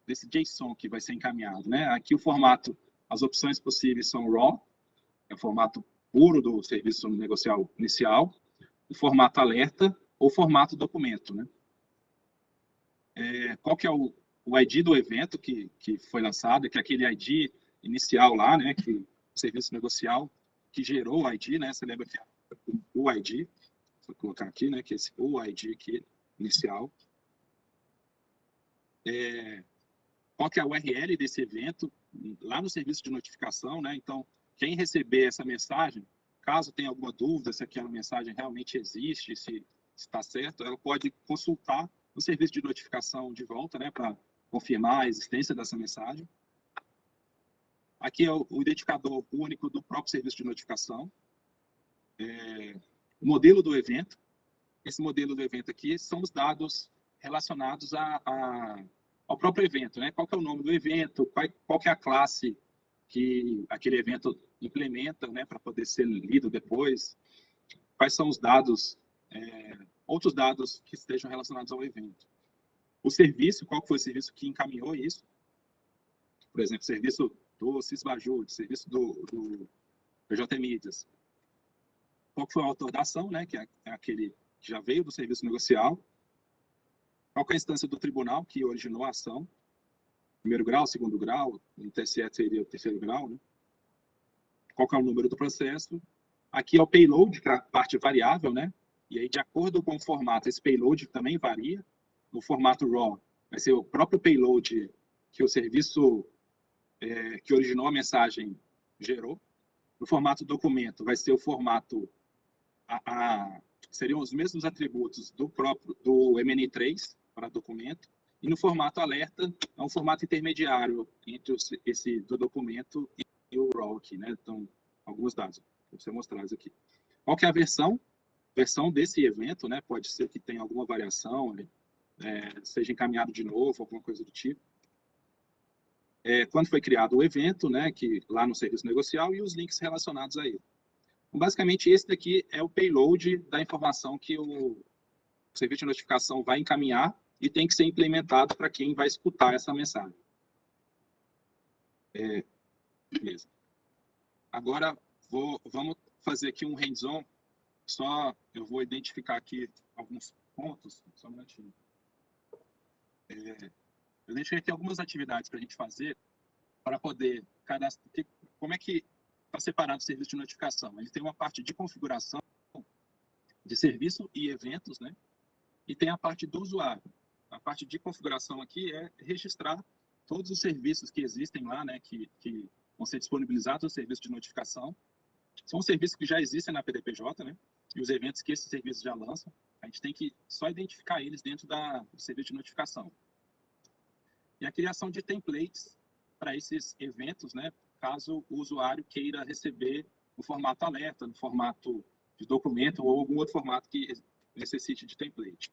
Speaker 2: desse JSON que vai ser encaminhado, né? Aqui o formato, as opções possíveis são RAW, é o formato puro do serviço negocial inicial, o formato alerta ou formato documento, né? Qual que é o ID do evento que foi lançado, que é aquele ID inicial lá, né? Que o serviço negocial que gerou o ID, né? Você lembra que é o ID, vou colocar aqui, né? Que é esse UID aqui inicial. Qual que é a URL desse evento lá no serviço de notificação, né? Então, quem receber essa mensagem, caso tenha alguma dúvida se aquela mensagem realmente existe, se está certo, ela pode consultar no serviço de notificação de volta, né, para confirmar a existência dessa mensagem. Aqui é o identificador único do próprio serviço de notificação. O modelo do evento. Esse modelo do evento aqui são os dados relacionados ao próprio evento, né? Qual que é o nome do evento, qual que é a classe que aquele evento implementa, né, para poder ser lido depois, quais são os dados, outros dados que estejam relacionados ao evento. O serviço, qual que foi o serviço que encaminhou isso? Por exemplo, serviço do Cisbajud, serviço do PJ Mídias. Qual que foi o autor da ação, né, que é aquele que já veio do serviço negocial. Qual que é a instância do tribunal que originou a ação? Primeiro grau, segundo grau, no TSE seria o terceiro grau, né? Qual que é o número do processo? Aqui é o payload, que é a parte variável, né? E aí, de acordo com o formato, esse payload também varia. No formato RAW, vai ser o próprio payload que o serviço que originou a mensagem gerou. No formato documento, vai ser o formato... seriam os mesmos atributos do MN3 para documento. E no formato alerta, é um formato intermediário entre esse do documento e o RAW aqui, né? Então, alguns dados. Vou você mostrar isso aqui. Qual que é a versão desse evento, né? Pode ser que tenha alguma variação, né? Seja encaminhado de novo, alguma coisa do tipo. Quando foi criado o evento, né? Que lá no serviço negocial, e os links relacionados a ele. Então, basicamente, esse daqui é o payload da informação que o serviço de notificação vai encaminhar e tem que ser implementado para quem vai escutar essa mensagem. Beleza. Agora, vamos fazer aqui um hands-on. Eu vou identificar aqui alguns pontos. Só um minutinho. Eu identifiquei aqui algumas atividades para a gente fazer para poder cadastrar. Como é que está separado o serviço de notificação? Ele tem uma parte de configuração de serviço e eventos, né? E tem a parte do usuário. A parte de configuração aqui é registrar todos os serviços que existem lá, né, que vão ser disponibilizados no serviço de notificação. São os serviços que já existem na PDPJ, né, e os eventos que esses serviços já lançam. A gente tem que só identificar eles dentro do serviço de notificação. E a criação de templates para esses eventos, né, caso o usuário queira receber no formato alerta, no formato de documento ou algum outro formato que necessite de template.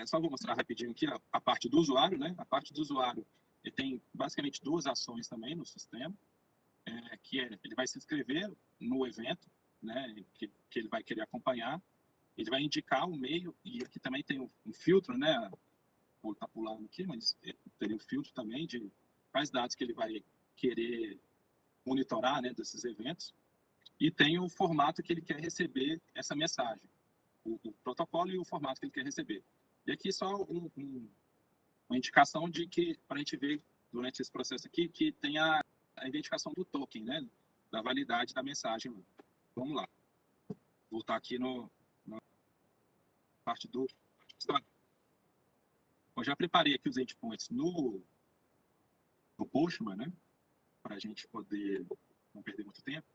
Speaker 2: Só vou mostrar rapidinho aqui a parte do usuário, né? A parte do usuário, ele tem basicamente duas ações também no sistema, que ele vai se inscrever no evento, né? Que ele vai querer acompanhar, ele vai indicar o meio, e aqui também tem um filtro, né? Vou estar pulando aqui, mas teria um filtro também de quais dados que ele vai querer monitorar, né? Desses eventos, e tem o formato que ele quer receber essa mensagem, o protocolo e o formato que ele quer receber. E aqui só uma indicação de que, para a gente ver durante esse processo aqui, que tem a identificação do token, né? Da validade da mensagem. Vamos lá. Voltar aqui na parte do... Eu já preparei aqui os endpoints no Postman, né? Para a gente poder não perder muito tempo.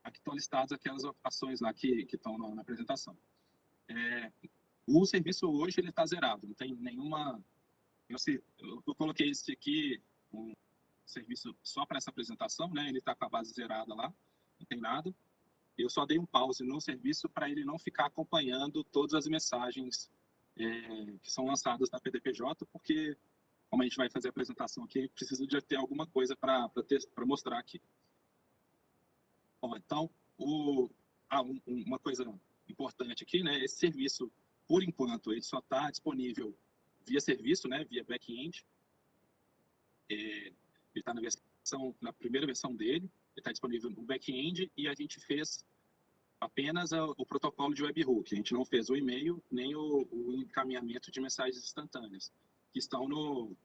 Speaker 2: Aqui estão listadas aquelas ações lá que estão na apresentação. O serviço hoje ele está zerado, não tem nenhuma... Eu coloquei esse aqui, um serviço só para essa apresentação, né? Ele está com a base zerada lá, não tem nada. Eu só dei um pause no serviço para ele não ficar acompanhando todas as mensagens que são lançadas na PDPJ, porque, como a gente vai fazer a apresentação aqui, precisa de ter alguma coisa para mostrar aqui. Bom, então, uma coisa importante aqui, né? Esse serviço, por enquanto, ele só está disponível via serviço, né? Via back-end. Ele está na primeira versão dele, ele está disponível no back-end e a gente fez apenas o protocolo de webhook. A gente não fez o e-mail nem o encaminhamento de mensagens instantâneas, que estão no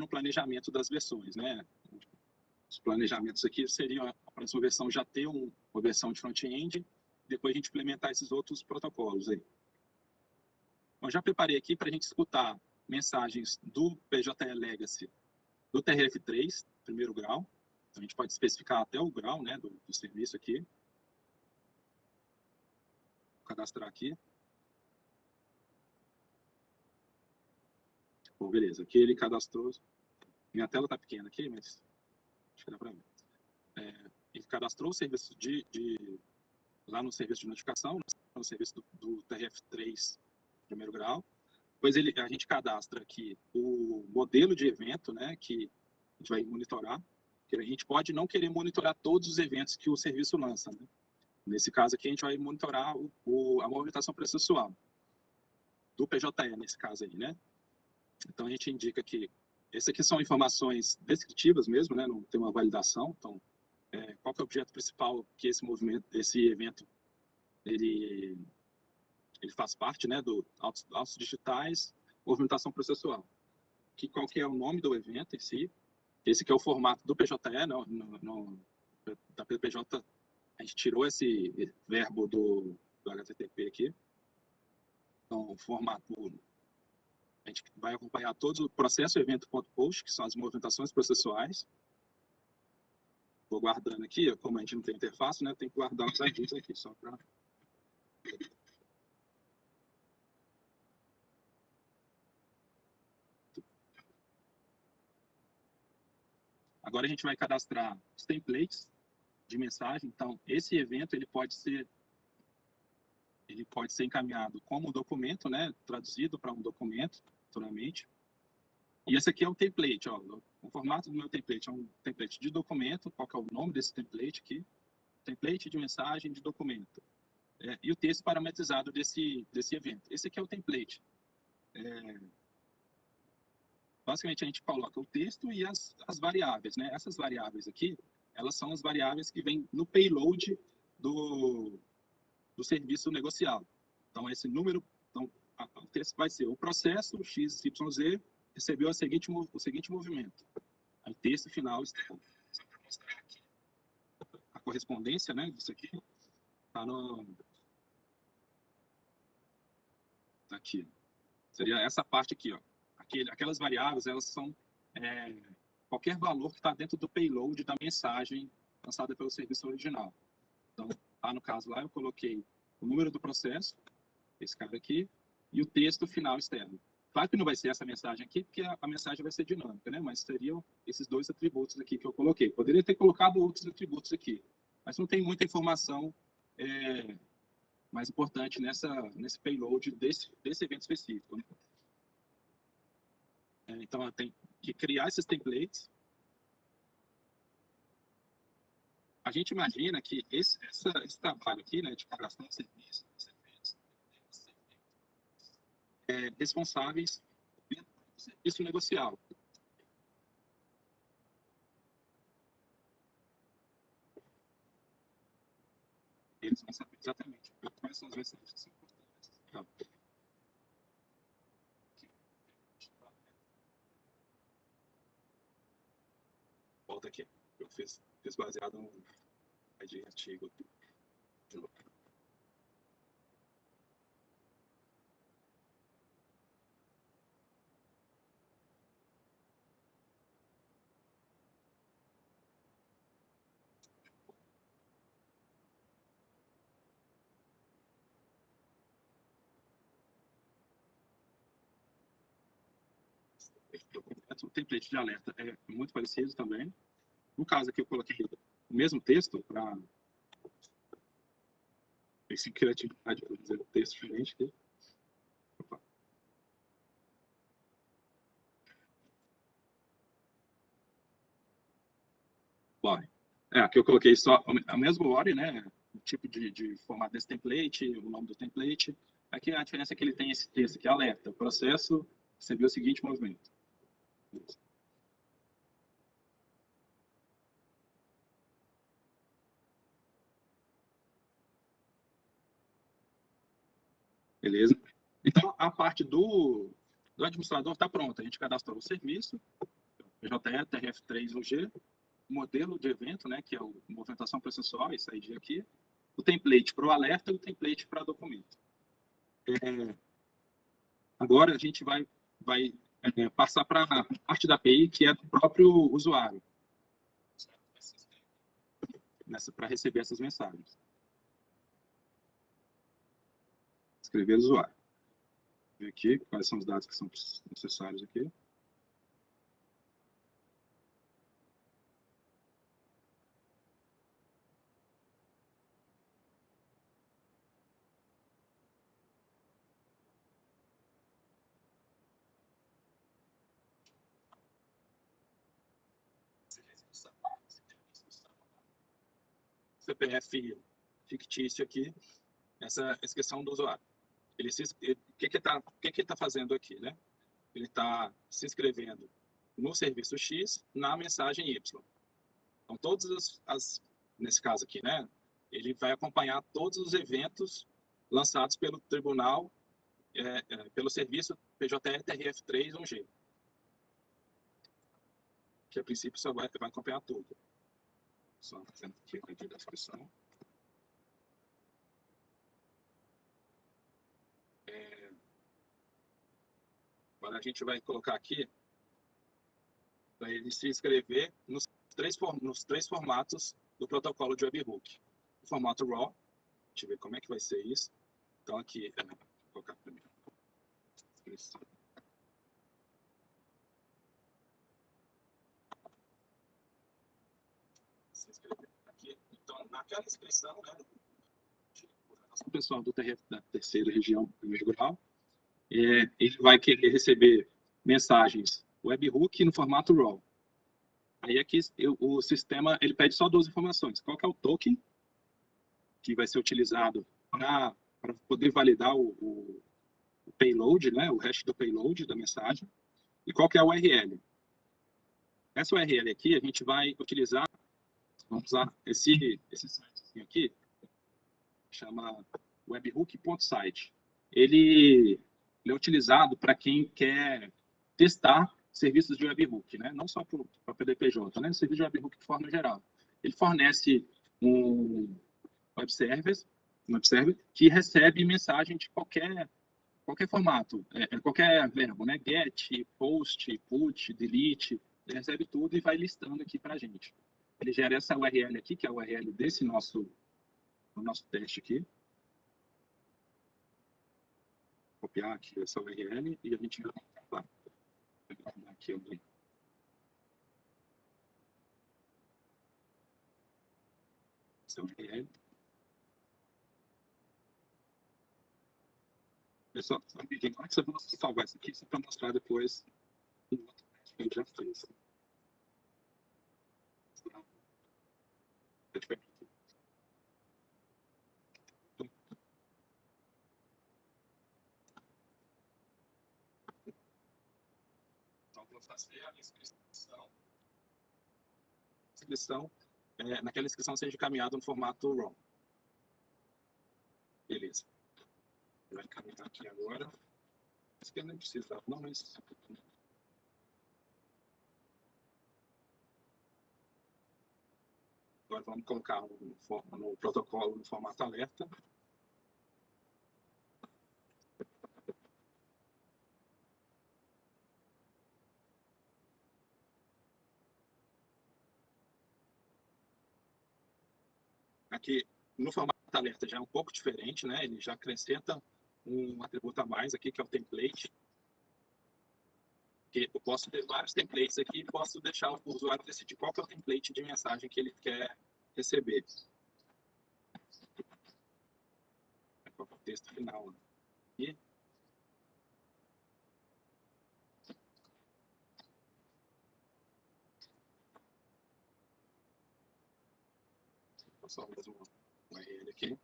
Speaker 2: planejamento das versões, né? Os planejamentos aqui seriam a próxima versão já ter uma versão de front-end, depois a gente implementar esses outros protocolos aí. Eu já preparei aqui para a gente escutar mensagens do PJE Legacy, do TRF3, primeiro grau. Então, a gente pode especificar até o grau, né, do serviço aqui. Vou cadastrar aqui. Bom, beleza. Aqui ele cadastrou. Minha tela está pequena aqui, mas acho que dá para ver. Ele cadastrou o serviço lá no serviço de notificação, no serviço do TRF3, primeiro grau. Depois a gente cadastra aqui o modelo de evento, né, que a gente vai monitorar. Que a gente pode não querer monitorar todos os eventos que o serviço lança, né? Nesse caso aqui, a gente vai monitorar a movimentação processual do PJE, nesse caso aí, né? Então, a gente indica que essas aqui são informações descritivas mesmo, né? Não tem uma validação. Então, qual que é o objeto principal que esse evento, ele faz parte, né? Do autos digitais, movimentação processual. Qual que é o nome do evento em si? Esse que é o formato do PJE, da PPJ, a gente tirou esse verbo do HTTP aqui. Então, o formato, a gente vai acompanhar todo o processo evento.post, que são as movimentações processuais. Vou guardando aqui, como a gente não tem interface, né, tem que guardar os arquivos aqui, só para... Agora a gente vai cadastrar os templates de mensagem. Então, esse evento ele pode ser encaminhado como documento, né, traduzido para um documento, naturalmente. E esse aqui é o template, ó, o formato do meu template é um template de documento. Qual que é o nome desse template aqui? Template de mensagem de documento. E o texto parametrizado desse evento. Esse aqui é o template. Basicamente, a gente coloca o texto e as variáveis, né? Essas variáveis aqui, elas são as variáveis que vêm no payload do serviço negociado. Então, esse número, o texto vai ser o processo XYZ recebeu o seguinte movimento. Aí, texto final está para mostrar aqui a correspondência, né? Disso aqui está tá aqui. Seria essa parte aqui, ó. Aquelas variáveis, elas são qualquer valor que está dentro do payload da mensagem lançada pelo serviço original. Então, no caso lá, eu coloquei o número do processo, esse cara aqui, e o texto final externo. Claro que não vai ser essa mensagem aqui, porque a mensagem vai ser dinâmica, né? Mas seriam esses dois atributos aqui que eu coloquei. Poderia ter colocado outros atributos aqui, mas não tem muita informação mais importante nesse payload desse evento específico, né? Então, eu tenho que criar esses templates. A gente imagina que esse trabalho aqui, né, de cadastrar de serviço, responsáveis pelo serviço negocial. Eles vão saber exatamente quais são as mensagens que são importantes. volta aqui. Eu fiz baseado no artigo aqui. O template de alerta é muito parecido também. No caso aqui, eu coloquei o mesmo texto para esse criatividade para fazer um texto diferente aqui. Opa. Body. Aqui eu coloquei só a mesma body, né? O tipo de formato desse template, o nome do template. Aqui a diferença é que ele tem esse texto aqui, alerta. O processo recebeu o seguinte movimento. Beleza? Então, a parte do administrador está pronta. A gente cadastrou o serviço, PJE, TRF3UG, o modelo de evento, né, que é a movimentação processual, esse ID aqui, o template para o alerta e o template para documento. Agora, a gente vai passar para a parte da API, que é do próprio usuário, para receber essas mensagens. Escrever usuário. Ver aqui quais são os dados que são necessários aqui. CPF fictício aqui, essa questão do usuário. O que ele está fazendo aqui, né? Ele está se inscrevendo no serviço X na mensagem Y. Então, nesse caso aqui, né? Ele vai acompanhar todos os eventos lançados pelo tribunal, pelo serviço PJE TRF3-1G. Que a princípio só vai acompanhar tudo. Só fazendo aqui a descrição. Agora a gente vai colocar aqui para ele se inscrever nos três formatos do protocolo de webhook. O formato RAW, deixa eu ver como é que vai ser isso. Então aqui, vou colocar primeiro. Inscrição. Se inscrever aqui. Então, naquela inscrição, né, o pessoal da terceira região, primeiro grau, ele vai querer receber mensagens webhook no formato RAW. Aí aqui o sistema ele pede só duas informações. Qual que é o token que vai ser utilizado para poder validar o payload, né, o hash do payload da mensagem, e qual que é a URL. Essa URL aqui a gente vai utilizar, vamos usar esse site aqui, chama webhook.site. Ele é utilizado para quem quer testar serviços de webhook, né? Não só para o PDPJ, né? Serviço de webhook de forma geral. Ele fornece um web server que recebe mensagem de qualquer formato, qualquer verbo, né? Get, post, put, delete, ele recebe tudo e vai listando aqui para a gente. Ele gera essa URL aqui, que é a URL desse nosso teste aqui. Copiar aqui essa URL e a gente vai aqui alguém. Essa URL. Pessoal, antes eu vou salvar isso aqui só para mostrar depois o outro teste que a gente já fez. Então, vou fazer a inscrição. Naquela inscrição seja encaminhado no formato RAW. Beleza. Vai encaminhar aqui agora. Isso que eu nem precisava, não, mas Agora vamos colocar no protocolo no formato alerta. Aqui, no formato alerta já é um pouco diferente, né? Ele já acrescenta um atributo a mais aqui, que é o template. Que eu posso ter vários templates aqui e posso deixar o usuário decidir qual que é o template de mensagem que ele quer receber. Qual é o texto final. E só mais um URL aqui.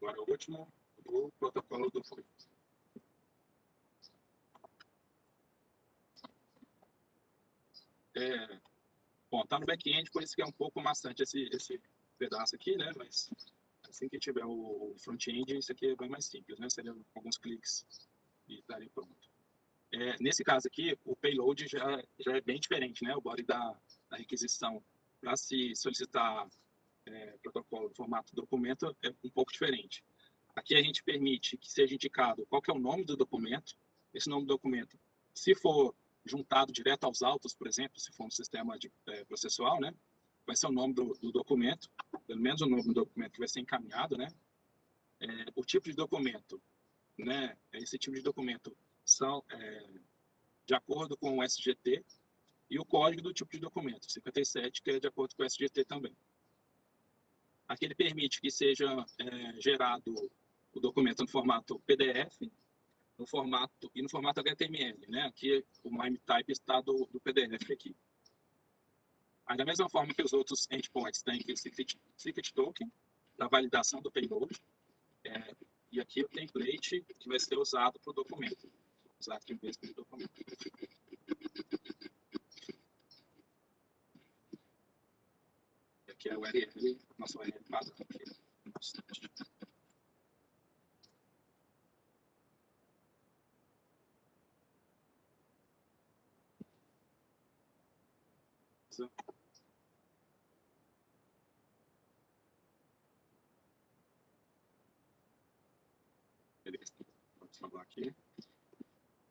Speaker 2: Agora o último, o protocolo do FOI. Bom, tá no back-end, por isso que é um pouco maçante esse pedaço aqui, né? Mas assim que tiver o front-end, isso aqui é bem mais simples, né? Seria alguns cliques e estaria pronto. Nesse caso aqui, o payload já é bem diferente, né? O body da requisição para se solicitar protocolo no formato documento é um pouco diferente. Aqui a gente permite que seja indicado qual que é o nome do documento. Esse nome do documento, se for juntado direto aos autos, por exemplo, se for um sistema processual, né? Vai ser o nome do documento, pelo menos o nome do documento que vai ser encaminhado, né? O tipo de documento, né? Esse tipo de documento são de acordo com o SGT e o código do tipo de documento, 57, que é de acordo com o SGT também. Aqui ele permite que seja gerado o documento no formato PDF, no formato HTML, né? Aqui o MIME type está do PDF aqui. Aí, da mesma forma que os outros endpoints têm aqui o secret token, da validação do payload, e aqui o template que vai ser usado para o documento. Usar aqui mesmo para o documento. E aqui é o URL, nosso URL padrão aqui. Beleza. Vamos salvar aqui.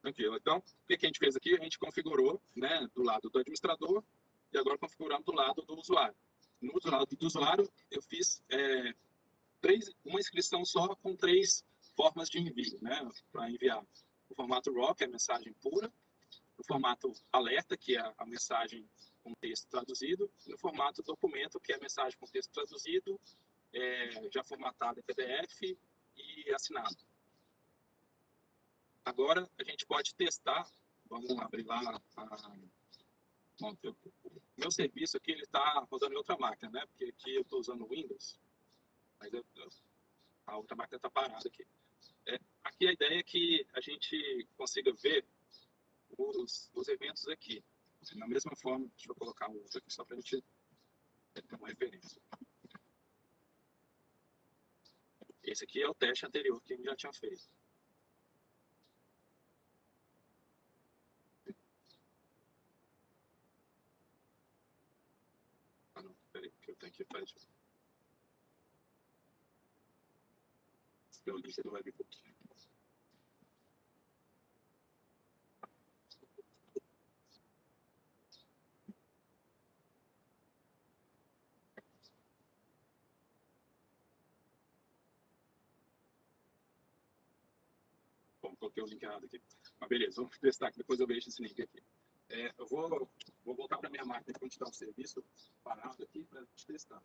Speaker 2: Tranquilo. Então, o que a gente fez aqui? A gente configurou, né, do lado do administrador e agora configuramos do lado do usuário. No lado do usuário, eu fiz uma inscrição só com 3 formas de envio, né, para enviar. O formato RAW, que é a mensagem pura, o formato alerta, que é a mensagem com texto traduzido, e o formato documento, que é a mensagem com texto traduzido, já formatado em PDF e assinado. Agora a gente pode testar, vamos abrir lá bom, o meu serviço aqui, ele está rodando em outra máquina, né? Porque aqui eu estou usando o Windows, mas a outra máquina está parada aqui. Aqui a ideia é que a gente consiga ver os eventos aqui. Da mesma forma, deixa eu colocar um outro aqui só para a gente ter uma referência. Esse aqui é o teste anterior que a gente já tinha feito. Ah, não, peraí, que eu tenho que fazer. Esse é o link do webbook. Bom, coloquei o link errado aqui. Mas beleza, vamos testar que depois eu vejo esse link aqui. Eu vou voltar para a minha máquina para continuar o serviço parado aqui para a gente testar.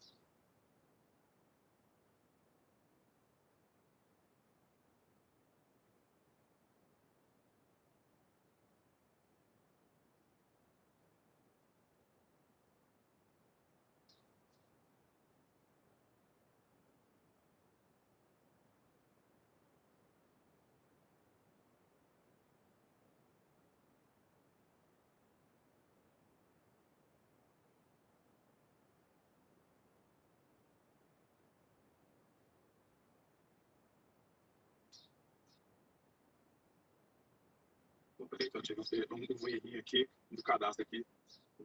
Speaker 2: Peraí, eu tive um errinho aqui do cadastro aqui.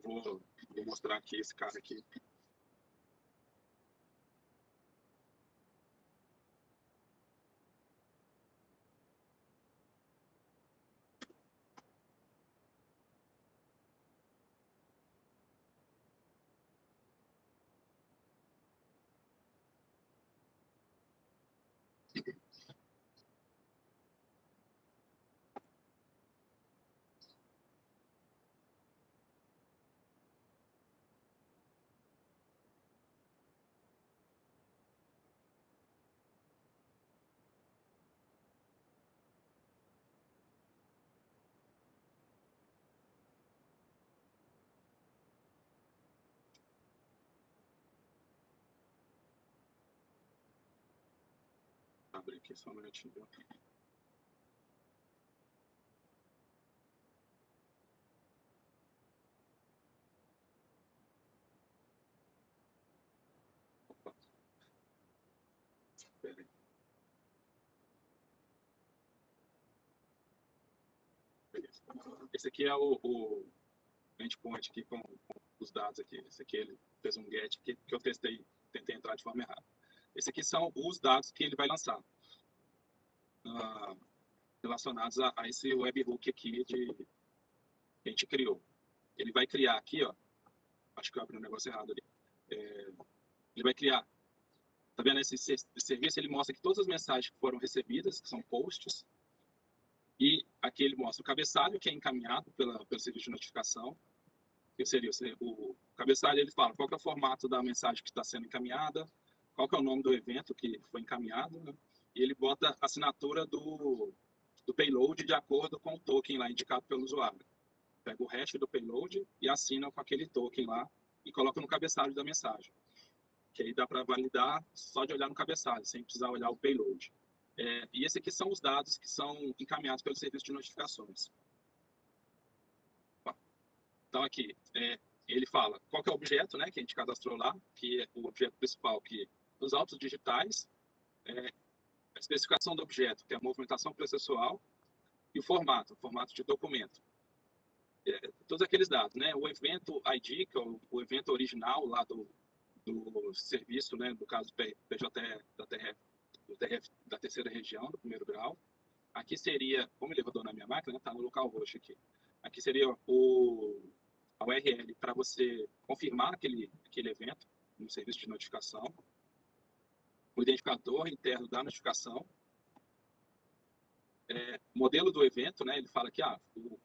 Speaker 2: Vou mostrar aqui esse cara aqui. Vou abrir aqui só um minutinho. Opa, peraí. Beleza. Esse aqui é o endpoint aqui com os dados aqui. Esse aqui ele fez um get que eu tentei entrar de forma errada. Esse aqui são os dados que ele vai lançar, relacionados a esse webhook aqui que a gente criou. Ele vai criar aqui, ó, acho que eu abri um negócio errado ali. Ele vai criar, tá vendo esse serviço? Ele mostra que todas as mensagens que foram recebidas, que são posts, e aqui ele mostra o cabeçalho, que é encaminhado pelo serviço de notificação, que seria o cabeçalho. Ele fala qual que é o formato da mensagem que está sendo encaminhada, qual que é o nome do evento que foi encaminhado, né? E ele bota a assinatura do payload de acordo com o token lá indicado pelo usuário. Pega o hash do payload e assina com aquele token lá e coloca no cabeçalho da mensagem. Que aí dá para validar só de olhar no cabeçalho, sem precisar olhar o payload. E esses aqui são os dados que são encaminhados pelo serviço de notificações. Então, aqui, ele fala qual que é o objeto, né, que a gente cadastrou lá, que é o objeto principal, que os autos digitais, a especificação do objeto, que é a movimentação processual, e o formato de documento. Todos aqueles dados, né? O evento ID, que é o evento original lá do serviço, né? No caso PJE do TRF da terceira região, do primeiro grau. Aqui seria, como ele rodou na minha máquina, está no local roxo aqui. Aqui seria a URL para você confirmar aquele evento no serviço de notificação. O identificador interno da notificação. Modelo do evento, né? Ele fala que o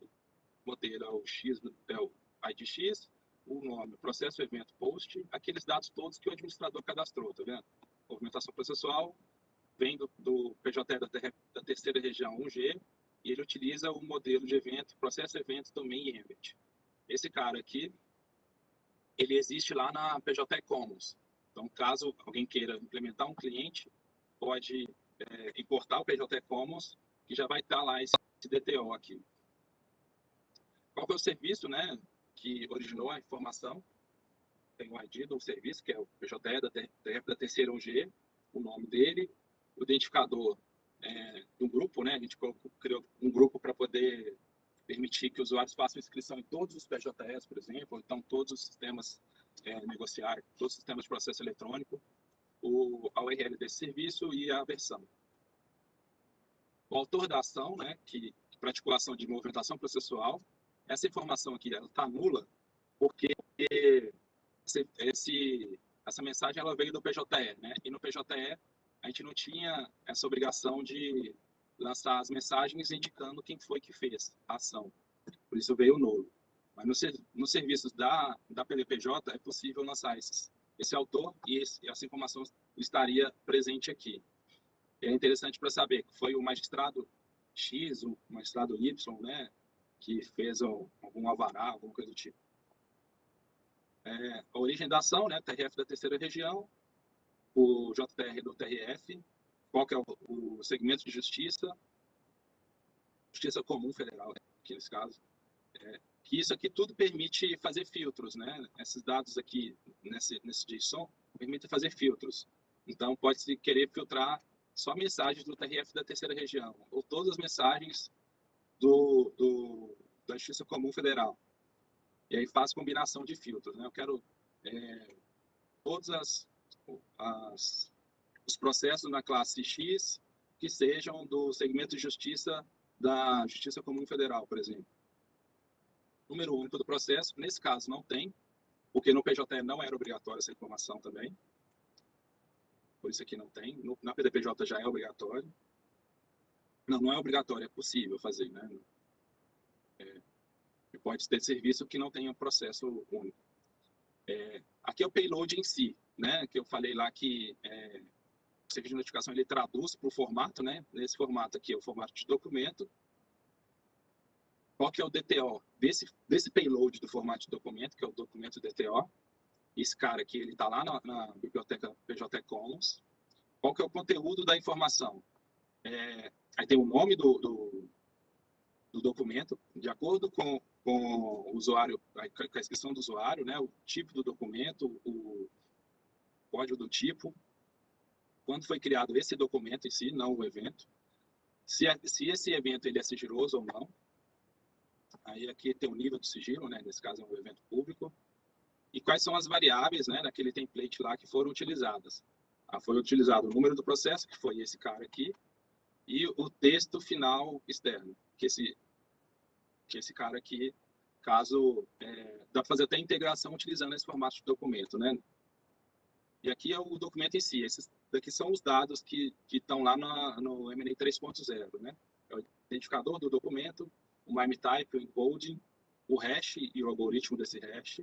Speaker 2: modelo é o X, é o ID X, o nome, processo, evento, post, aqueles dados todos que o administrador cadastrou, tá vendo? Movimentação processual vem do PJE da terceira região 1G, e ele utiliza o modelo de evento, processo, evento, domain e embed. Esse cara aqui, ele existe lá na PJE Commons. Então, caso alguém queira implementar um cliente, pode importar o PJE Commons, que já vai estar lá esse DTO aqui. Qual foi o serviço, né, que originou a informação? Tem o ID do serviço, que é o PJE da terceira 1G, o nome dele, o identificador do grupo, né? A gente criou um grupo para poder permitir que usuários façam inscrição em todos os PJEs, por exemplo, então todos os sistemas negociários, todos os sistemas de processo eletrônico, a URL desse serviço e a versão. O autor da ação, né, para articulação de movimentação processual, essa informação aqui está nula, porque essa mensagem ela veio do PJE, né? E no PJE a gente não tinha essa obrigação de lançar as mensagens indicando quem foi que fez a ação. Por isso veio nulo. Mas nos serviços da PDPJ é possível lançar esse autor e essa informação estaria presente aqui. É interessante para saber que foi o magistrado X, o magistrado Y, né, que fez algum alvará, alguma coisa do tipo. A origem da ação, né, TRF da terceira região, o JTR do TRF, qual que é o segmento de justiça comum federal, aqui nesse caso. Que isso aqui tudo permite fazer filtros, né? Esses dados aqui, nesse JSON, permitem fazer filtros. Então, pode-se querer filtrar só mensagens do TRF da terceira região, ou todas as mensagens da Justiça Comum Federal. E aí faz combinação de filtros, né? Eu quero todos os processos na classe X que sejam do segmento de justiça da Justiça Comum Federal, por exemplo. Número único do processo, nesse caso não tem, porque no PJE não era obrigatória essa informação também. Por isso aqui não tem. Na PDPJ já é obrigatório. Não, não é obrigatório, é possível fazer, né? Pode ter serviço que não tenha processo único. Aqui é o payload em si, né? Que eu falei lá que o serviço de notificação ele traduz para o formato, né? Nesse formato aqui é o formato de documento. Qual que é o DTO desse payload do formato de documento, que é o documento DTO? Esse cara aqui, ele está lá na biblioteca PJ Commons. Qual que é o conteúdo da informação? Aí tem o nome do documento, de acordo com o usuário, com a inscrição do usuário, né? O tipo do documento, o código do tipo, quando foi criado esse documento em si, não o evento, se esse evento ele é sigiloso ou não. Aí aqui tem o nível de sigilo, né? Nesse caso é um evento público. E quais são as variáveis, né, naquele template lá que foram utilizadas. Foi utilizado o número do processo, que foi esse cara aqui, e o texto final externo, que esse cara aqui, caso... dá para fazer até integração utilizando esse formato de documento, né? E aqui é o documento em si. Esses daqui são os dados que estão lá no M&A 3.0, né? É o identificador do documento, o MIME type, o encoding, o hash e o algoritmo desse hash,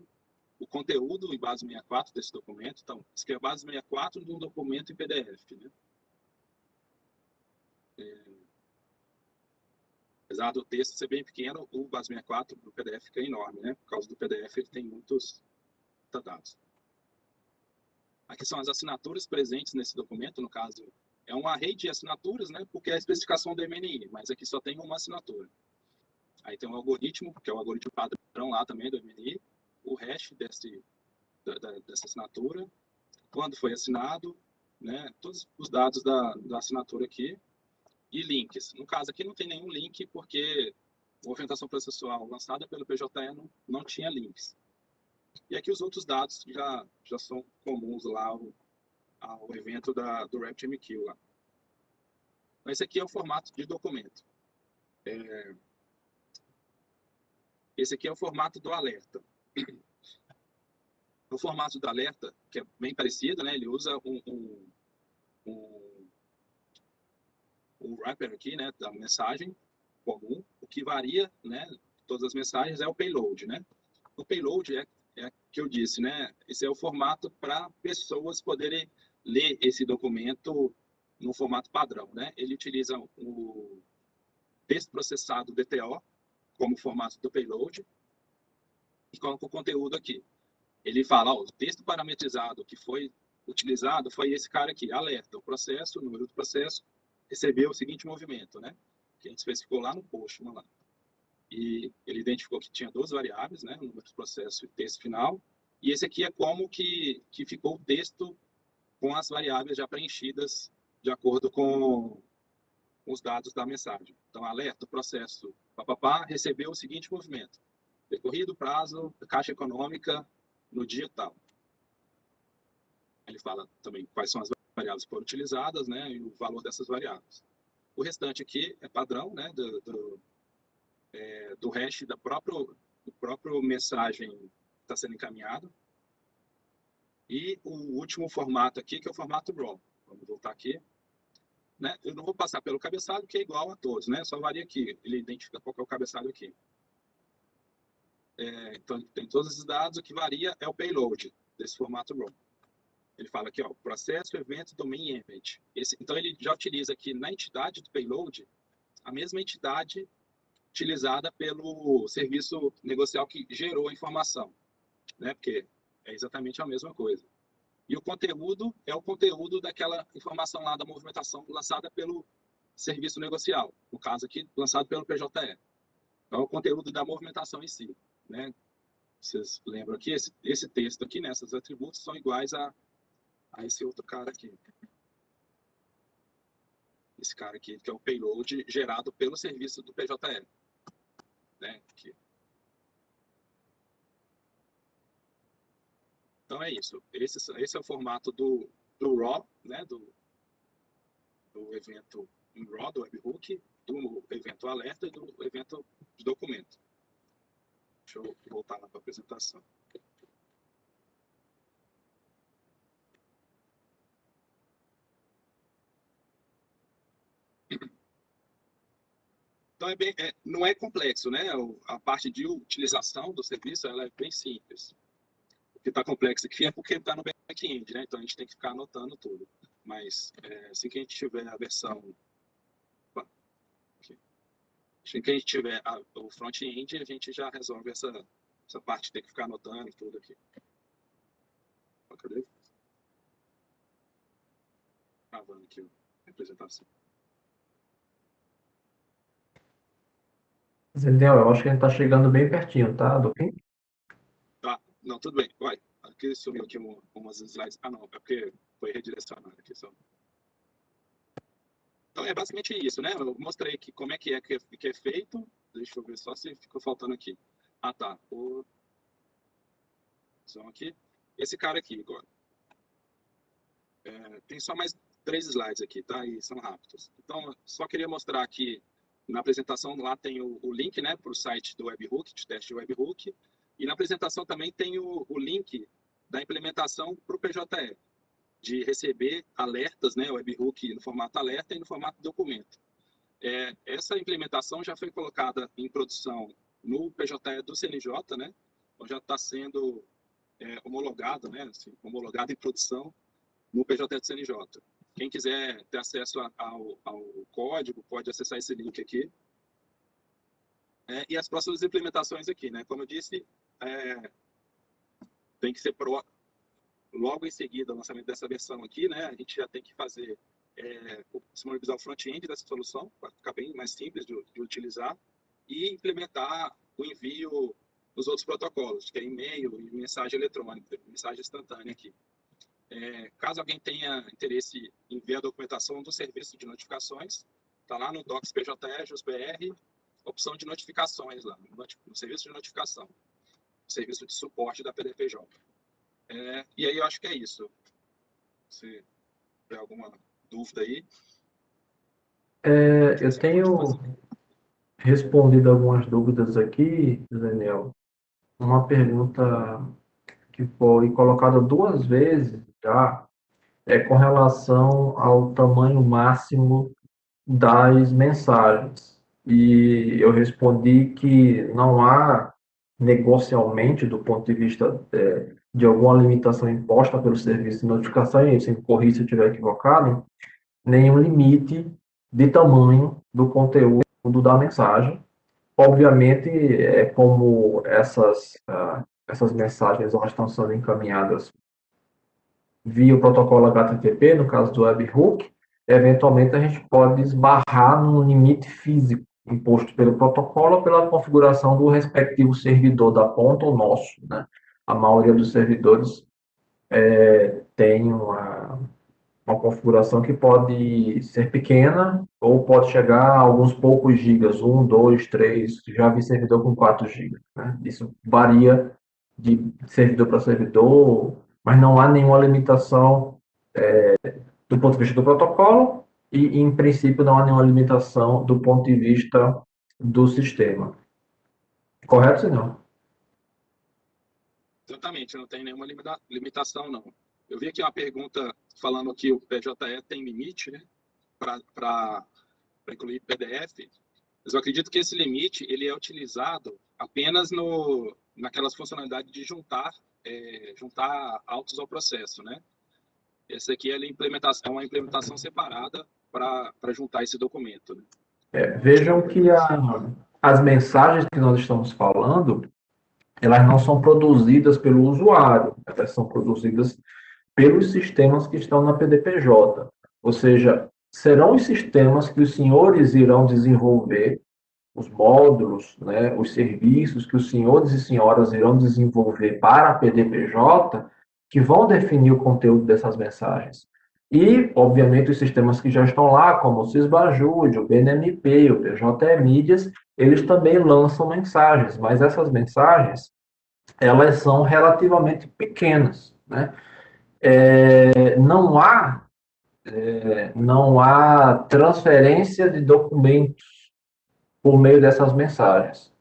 Speaker 2: o conteúdo em base 64 desse documento. Então, isso aqui é a base 64 de um documento em PDF, né? Apesar do texto ser bem pequeno, o base 64 do PDF fica enorme, né? Por causa do PDF, ele tem muitos dados. Aqui são as assinaturas presentes nesse documento, no caso, é um array de assinaturas, né? Porque é a especificação do MNI, mas aqui só tem uma assinatura. Aí tem um algoritmo, que é o algoritmo padrão lá também do MNI, o hash dessa assinatura, quando foi assinado, né? Todos os dados da assinatura aqui, e links. No caso aqui não tem nenhum link, porque a movimentação processual lançada pelo PJE não tinha links. E aqui os outros dados já são comuns lá ao evento do RabbitMQ lá. Então, esse aqui é o formato de documento. Esse aqui é o formato do alerta. O formato do alerta, que é bem parecido, né? Ele usa um wrapper aqui, né? Da mensagem comum. O que varia, né? Todas as mensagens é o payload, né? O payload é que eu disse, né? Esse é o formato para pessoas poderem ler esse documento no formato padrão, né? Ele utiliza o texto processado DTO como formato do payload e coloca o conteúdo aqui. Ele fala, ó, o texto parametrizado que foi utilizado foi esse cara aqui, alerta, o processo, o número do processo, recebeu o seguinte movimento, né? Que a gente especificou lá no post, lá. E ele identificou que tinha duas variáveis, né? O número do processo e o texto final. E esse aqui é como que ficou o texto com as variáveis já preenchidas de acordo com os dados da mensagem. Então, alerta, o processo recebeu o seguinte movimento. Decorrido o prazo da Caixa Econômica no dia tal. Ele fala também quais são as variáveis que foram utilizadas, né, e o valor dessas variáveis. O restante aqui é padrão, né, do hash do próprio mensagem que está sendo encaminhado. E o último formato aqui, que é o formato RAW. Vamos voltar aqui. Né? Eu não vou passar pelo cabeçalho, que é igual a todos, né? Só varia aqui. Ele identifica qual que é o cabeçalho aqui. Então, tem todos esses dados. O que varia é o payload desse formato RAW. Ele fala aqui, ó, processo, evento, domain, image. Então, ele já utiliza aqui na entidade do payload a mesma entidade utilizada pelo serviço negocial que gerou a informação, né? Porque é exatamente a mesma coisa. E o conteúdo é o conteúdo daquela informação lá da movimentação lançada pelo serviço negocial, no caso aqui, lançado pelo PJE. Então, é o conteúdo da movimentação em si, né? Vocês lembram aqui, esse texto aqui, né, esses atributos são iguais a esse outro cara aqui. Esse cara aqui, que é o payload gerado pelo serviço do PJE. né? Então é isso. Esse é o formato do RAW, né? Do evento em RAW, do webhook, do evento alerta e do evento de documento. Deixa eu voltar lá para a apresentação. Então, não é complexo, né? A parte de utilização do serviço ela é bem simples. O que está complexo aqui é porque está no back-end, né? Então, a gente tem que ficar anotando tudo. Mas, assim que a gente tiver a versão... Assim que a gente tiver o front-end, a gente já resolve essa parte de ter que ficar anotando tudo aqui. Cadê? Gravando aqui a apresentação.
Speaker 1: Zendel, eu acho que a gente está chegando bem pertinho, tá, do fim?
Speaker 2: Tá, não, tudo bem. Vai. Aqui sumiu aqui umas slides. Ah, não, é porque foi redirecionado aqui só. Então, é basicamente isso, né? Eu mostrei aqui como é que é feito. Deixa eu ver só se ficou faltando aqui. Ah, tá. Aqui. Esse cara aqui, agora. Tem só mais 3 slides aqui, tá? E são rápidos. Então, só queria mostrar aqui, na apresentação lá tem o link, né, para o site do webhook, de teste de webhook. E na apresentação também tem o link da implementação para o PJE, de receber alertas, né, o webhook no formato alerta e no formato documento. Essa implementação já foi colocada em produção no PJE do CNJ, né, então já está sendo homologado, né, assim, homologado em produção no PJE do CNJ. Quem quiser ter acesso ao código, pode acessar esse link aqui. E as próximas implementações aqui, né, como eu disse, tem que ser logo em seguida ao lançamento dessa versão aqui, né, a gente já tem que fazer, disponibilizar o front-end dessa solução, para ficar bem mais simples de utilizar, e implementar o envio dos outros protocolos, que é e-mail e mensagem eletrônica, mensagem instantânea aqui. Caso alguém tenha interesse em ver a documentação do serviço de notificações, está lá no Docs PJE, JusBR, opção de notificações lá, no serviço de notificação, serviço de suporte da PDPJ. E aí eu acho que é isso. Se tiver alguma dúvida aí.
Speaker 1: Eu tenho respondido algumas dúvidas aqui, Daniel. Uma pergunta que foi colocada 2 vezes já com relação ao tamanho máximo das mensagens. E eu respondi que não há negocialmente, do ponto de vista de alguma limitação imposta pelo serviço de notificação, e você me corrija se eu estiver equivocado, nenhum limite de tamanho do conteúdo da mensagem. Obviamente, como essas mensagens elas estão sendo encaminhadas via o protocolo HTTP, no caso do webhook, eventualmente a gente pode esbarrar num limite físico imposto pelo protocolo ou pela configuração do respectivo servidor da ponta ou nosso, né? A maioria dos servidores tem uma configuração que pode ser pequena ou pode chegar a alguns poucos gigas, 1, 2, 3, já vi servidor com 4 gigas, né? Isso varia de servidor para servidor, mas não há nenhuma limitação do ponto de vista do protocolo e, em princípio, não há nenhuma limitação do ponto de vista do sistema. Correto, senhor?
Speaker 2: Exatamente, não tem nenhuma limitação, não. Eu vi aqui uma pergunta falando que o PJE tem limite, né, para incluir PDF, mas eu acredito que esse limite ele é utilizado apenas naquelas funcionalidades de juntar autos ao processo, né? Essa aqui é uma implementação separada para juntar esse documento, né?
Speaker 1: Vejam que as mensagens que nós estamos falando, elas não são produzidas pelo usuário, elas são produzidas pelos sistemas que estão na PDPJ. Ou seja, serão os sistemas que os senhores irão desenvolver, os módulos, né, os serviços que os senhores e senhoras irão desenvolver para a PDPJ, que vão definir o conteúdo dessas mensagens. E, obviamente, os sistemas que já estão lá, como o Sysbajude, o BNMP, o PJE Mídias, eles também lançam mensagens, mas essas mensagens, elas são relativamente pequenas, né? Não há transferência de documentos por meio dessas mensagens.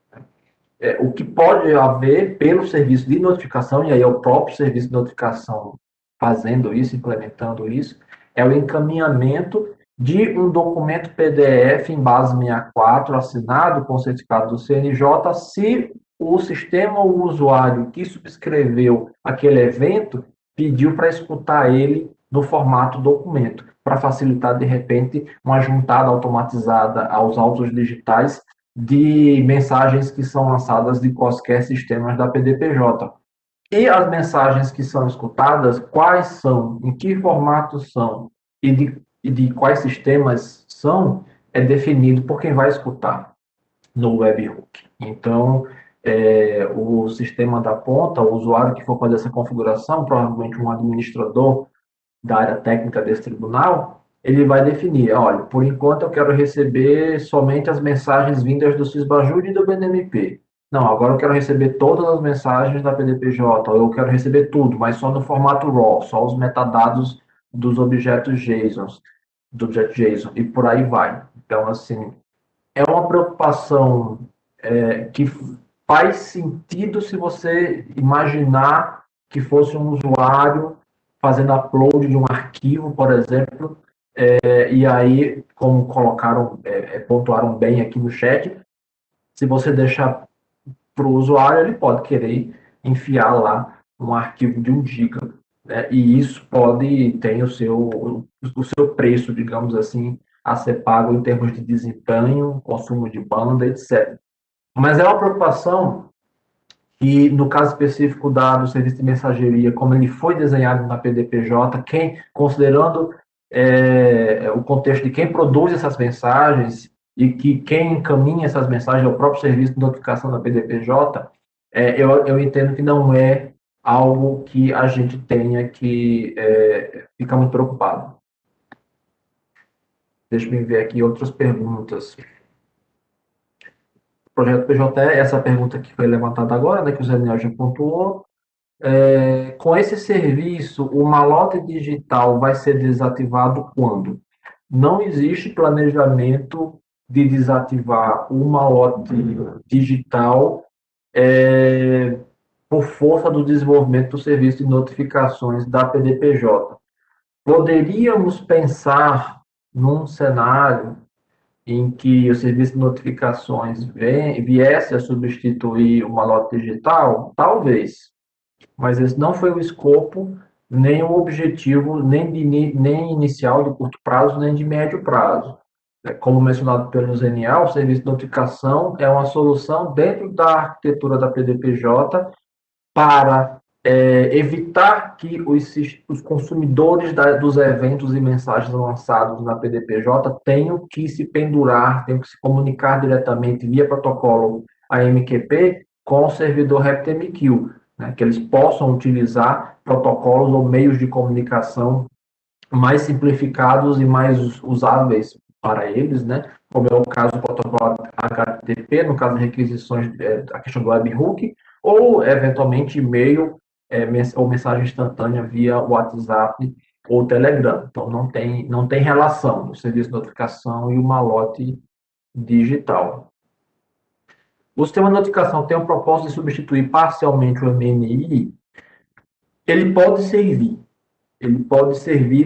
Speaker 1: O que pode haver pelo serviço de notificação, e aí é o próprio serviço de notificação fazendo isso, implementando isso, é o encaminhamento de um documento PDF em base 64, assinado com o certificado do CNJ, se o sistema ou o usuário que subscreveu aquele evento pediu para escutar ele no formato documento, para facilitar, de repente, uma juntada automatizada aos autos digitais de mensagens que são lançadas de quaisquer sistemas da PDPJ. E as mensagens que são escutadas, quais são, em que formato são e de quais sistemas são, é definido por quem vai escutar no webhook. Então, o sistema da ponta, o usuário que for fazer essa configuração, provavelmente um administrador da área técnica desse tribunal, ele vai definir, olha, por enquanto eu quero receber somente as mensagens vindas do Sysbajude e do BNMP. Não, agora eu quero receber todas as mensagens da PDPJ, ou eu quero receber tudo, mas só no formato RAW, só os metadados dos objetos JSON, do objeto JSON, e por aí vai. Então, assim, é uma preocupação que faz sentido se você imaginar que fosse um usuário fazendo upload de um arquivo, por exemplo, e aí, como pontuaram bem aqui no chat, se você deixar para o usuário, ele pode querer enfiar lá um arquivo de 1 giga, né? E isso tem o seu preço, digamos assim, a ser pago em termos de desempenho, consumo de banda, etc. Mas é uma preocupação que, no caso específico do serviço de mensageria, como ele foi desenhado na PDPJ, considerando o contexto de quem produz essas mensagens e que quem encaminha essas mensagens é o próprio serviço de notificação da PDPJ, eu entendo que não é algo que a gente tenha que ficar muito preocupado. Deixa eu ver aqui outras perguntas. Projeto PJE, essa pergunta que foi levantada agora, né, que o Zé Daniel já pontuou. Com esse serviço, o malote digital vai ser desativado quando? Não existe planejamento de desativar o malote digital por força do desenvolvimento do serviço de notificações da PDPJ. Poderíamos pensar num cenário em que o serviço de notificações viesse a substituir o malote digital? Talvez, mas esse não foi o escopo, nem o objetivo, nem inicial de curto prazo, nem de médio prazo. Como mencionado pelo Zenial, o serviço de notificação é uma solução dentro da arquitetura da PDPJ para evitar que os consumidores dos eventos e mensagens lançados na PDPJ tenham que se pendurar, tenham que se comunicar diretamente via protocolo AMQP com o servidor RabbitMQ, né, que eles possam utilizar protocolos ou meios de comunicação mais simplificados e mais usáveis para eles, né, como é o caso do protocolo HTTP, no caso de requisições, a questão do webhook, ou, eventualmente, e-mail ou mensagem instantânea via WhatsApp ou Telegram. Então, não tem relação o serviço de notificação e o malote digital. O sistema de notificação tem o propósito de substituir parcialmente o MNI. Ele pode servir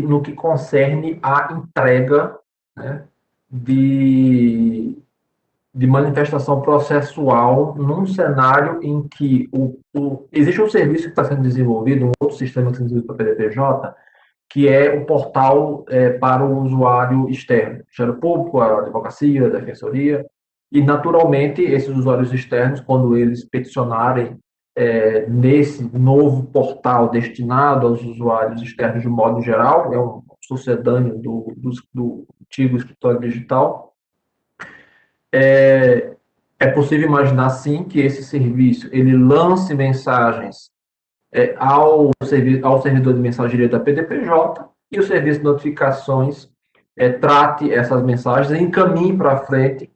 Speaker 1: no que concerne à entrega, né, de manifestação processual num cenário em que existe um serviço que está sendo desenvolvido, um outro sistema que está sendo desenvolvido para a PDPJ, que é o portal para o usuário externo, Ministério Público, a Advocacia, a Defensoria, e, naturalmente, esses usuários externos, quando eles peticionarem nesse novo portal destinado aos usuários externos de modo geral, é um sucedâneo do antigo escritório digital, é possível imaginar, sim, que esse serviço ele lance mensagens ao servidor de mensageria da PDPJ e o serviço de notificações trate essas mensagens e encaminhe para frente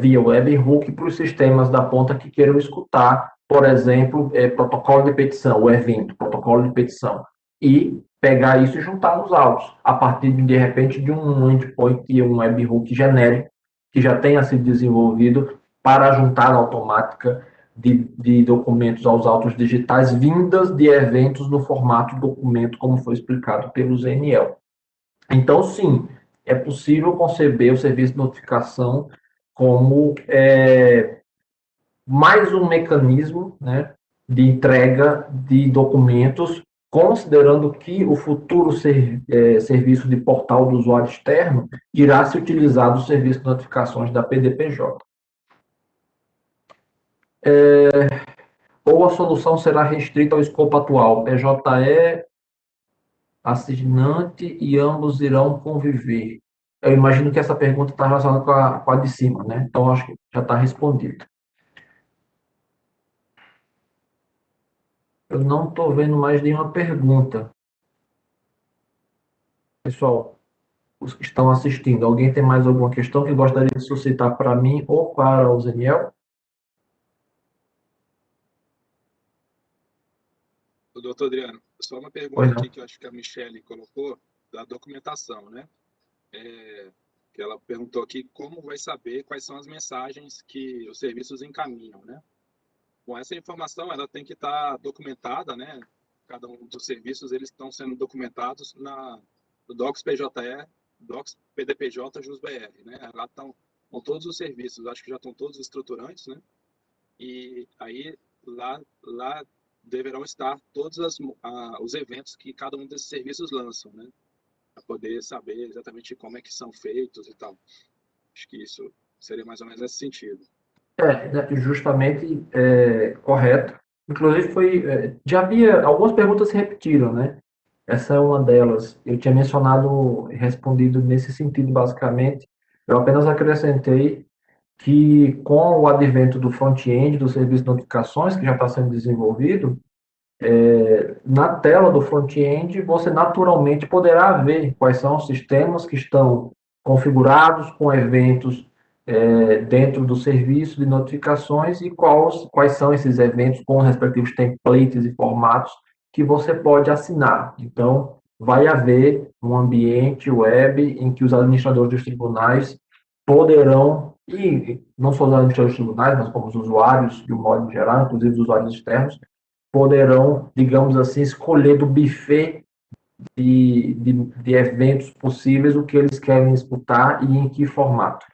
Speaker 1: via webhook para os sistemas da ponta que queiram escutar, por exemplo, protocolo de petição, o evento, protocolo de petição, e pegar isso e juntar nos autos, a partir, de repente, de um endpoint e um webhook genérico que já tenha sido desenvolvido para a juntada automática de documentos aos autos digitais vindas de eventos no formato documento, como foi explicado pelo ZNL. Então, sim, é possível conceber o serviço de notificação como mais um mecanismo, né, de entrega de documentos, considerando que o futuro serviço de portal do usuário externo irá se utilizar do serviço de notificações da PDPJ. Ou a solução será restrita ao escopo atual, PJE, assinante, e ambos irão conviver. Eu imagino que essa pergunta está relacionada com a de cima, né? Então, acho que já está respondida. Eu não estou vendo mais nenhuma pergunta. Pessoal, os que estão assistindo, alguém tem mais alguma questão que gostaria de suscitar para mim ou para o Zeniel?
Speaker 2: Doutor Adriano, só uma pergunta aqui que eu acho que a Michele colocou, da documentação, né? Que ela perguntou aqui como vai saber quais são as mensagens que os serviços encaminham, né? Bom, essa informação ela tem que estar documentada, né? Cada um dos serviços eles estão sendo documentados no Docs PJE, Docs PDPJ, JusBR, né? Lá estão todos os serviços, acho que já estão todos estruturantes, né? E aí lá deverão estar todos os eventos que cada um desses serviços lançam, né? Para poder saber exatamente como é que são feitos e tal. Acho que isso seria mais ou menos nesse sentido.
Speaker 1: Justamente correto. Inclusive, já havia, algumas perguntas se repetiram, né? Essa é uma delas. Eu tinha mencionado, respondido nesse sentido, basicamente. Eu apenas acrescentei que, com o advento do front-end, do serviço de notificações, que já está sendo desenvolvido, na tela do front-end, você naturalmente poderá ver quais são os sistemas que estão configurados com eventos dentro do serviço de notificações e quais são esses eventos com os respectivos templates e formatos que você pode assinar. Então, vai haver um ambiente web em que os administradores dos tribunais poderão, e não só os administradores dos tribunais, mas como os usuários, de um modo geral, inclusive os usuários externos, poderão, digamos assim, escolher do buffet de eventos possíveis o que eles querem escutar e em que formato.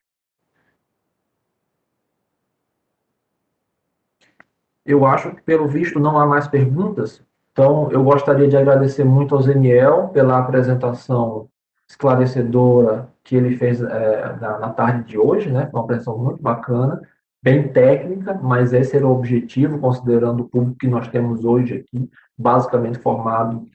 Speaker 1: Eu acho que, pelo visto, não há mais perguntas. Então, eu gostaria de agradecer muito ao Zeniel pela apresentação esclarecedora que ele fez na tarde de hoje, né? Uma apresentação muito bacana, bem técnica, mas esse era o objetivo, considerando o público que nós temos hoje aqui, basicamente formado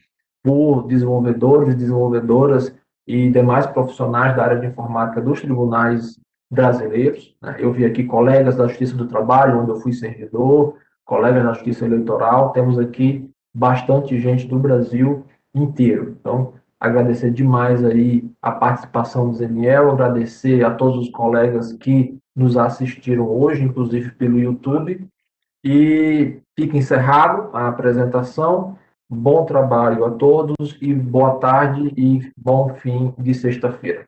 Speaker 1: por desenvolvedores, desenvolvedoras e demais profissionais da área de informática dos tribunais brasileiros, né? Eu vi aqui colegas da Justiça do Trabalho, onde eu fui servidor, colegas da Justiça Eleitoral, temos aqui bastante gente do Brasil inteiro. Então, agradecer demais aí a participação do Zeniel, agradecer a todos os colegas que nos assistiram hoje, inclusive pelo YouTube, e fica encerrado a apresentação. Bom trabalho a todos e boa tarde e bom fim de sexta-feira.